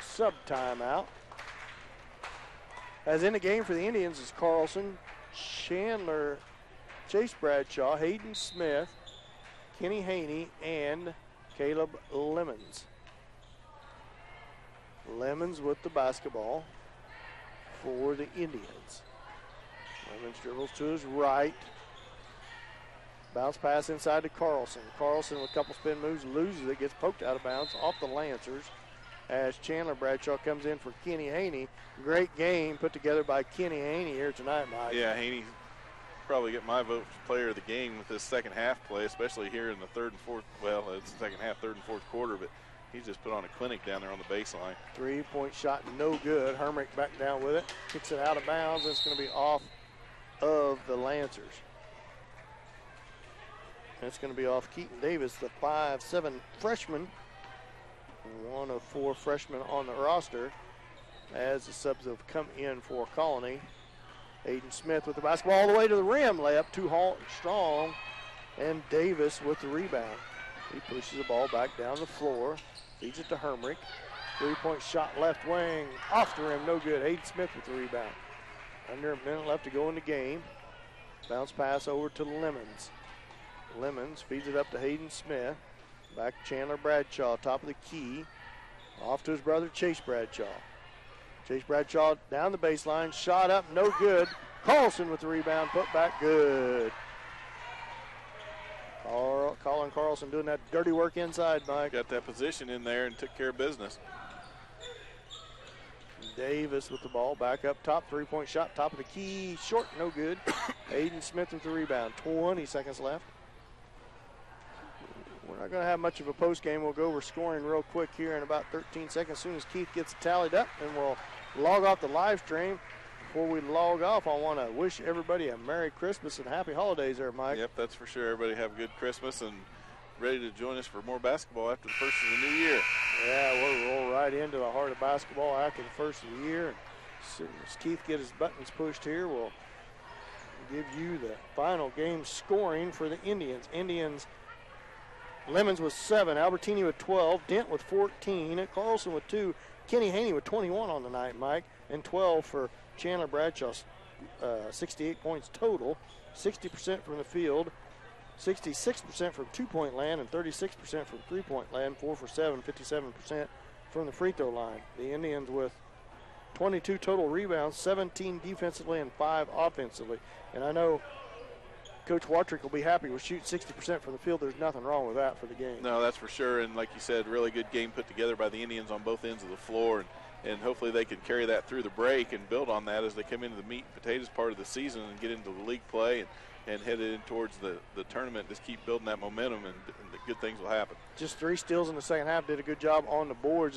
sub timeout. As in the game for the Indians is Carlson, Chandler, Chase Bradshaw, Hayden Smith, Kenny Haney, and Caleb Lemons. Lemons with the basketball for the Indians. Lemons dribbles to his right. Bounce pass inside to Carlson. Carlson with a couple spin moves, loses it, gets poked out of bounds off the Lancers as Chandler Bradshaw comes in for Kenny Haney. Great game put together by Kenny Haney here tonight, Mike. Yeah, Haney probably get my vote for player of the game with this second half play, especially here in the third and fourth. Well, it's the second half, third and fourth quarter, but he's just put on a clinic down there on the baseline. 3-point shot, no good. Hermick back down with it, kicks it out of bounds, and it's going to be off of the Lancers. It's going to be off Keaton Davis, the 5'7" freshman. One of 4 freshmen on the roster as the subs have come in for Colony. Aiden Smith with the basketball all the way to the rim. Layup too strong. And Davis with the rebound. He pushes the ball back down the floor. Feeds it to Hermrich. 3-point shot left wing. Off the rim, no good. Aiden Smith with the rebound. Under a minute left to go in the game. Bounce pass over to Lemons. Lemons feeds it up to Hayden Smith. Back to Chandler Bradshaw, top of the key. Off to his brother Chase Bradshaw. Chase Bradshaw down the baseline. Shot up, no good. Carlson with the rebound, put back, good. Colin Carlson doing that dirty work inside, Mike. Got that position in there and took care of business. Davis with the ball, back up top, 3-point shot, top of the key, short, no good. Aiden Smith with the rebound, 20 seconds left. We're not going to have much of a post game. We'll go over scoring real quick here in about 13 seconds. As soon as Keith gets it tallied up, and we'll log off the live stream. Before we log off, I want to wish everybody a Merry Christmas and Happy Holidays there, Mike. Yep, that's for sure. Everybody have a good Christmas and ready to join us for more basketball after the first of the new year. Yeah, we'll roll right into the heart of basketball after the first of the year. As soon as Keith gets his buttons pushed here, we'll give you the final game scoring for the Indians. Lemons with 7, Albertini with 12, Dent with 14, Carlson with 2, Kenny Haney with 21 on the night, Mike, and 12 for Chandler Bradshaw. 68 points total, 60% from the field, 66% from 2-point land, and 36% from 3-point land, 4 for 7, 57% from the free throw line. The Indians with 22 total rebounds, 17 defensively and 5 offensively. And I know Coach Watrick will be happy with shooting 60% from the field. There's nothing wrong with that for the game. No, that's for sure. And like you said, really good game put together by the Indians on both ends of the floor. And hopefully they can carry that through the break and build on that as they come into the meat and potatoes part of the season and get into the league play and head in towards the tournament. Just keep building that momentum and the good things will happen. Just 3 steals in the second half. Did a good job on the boards.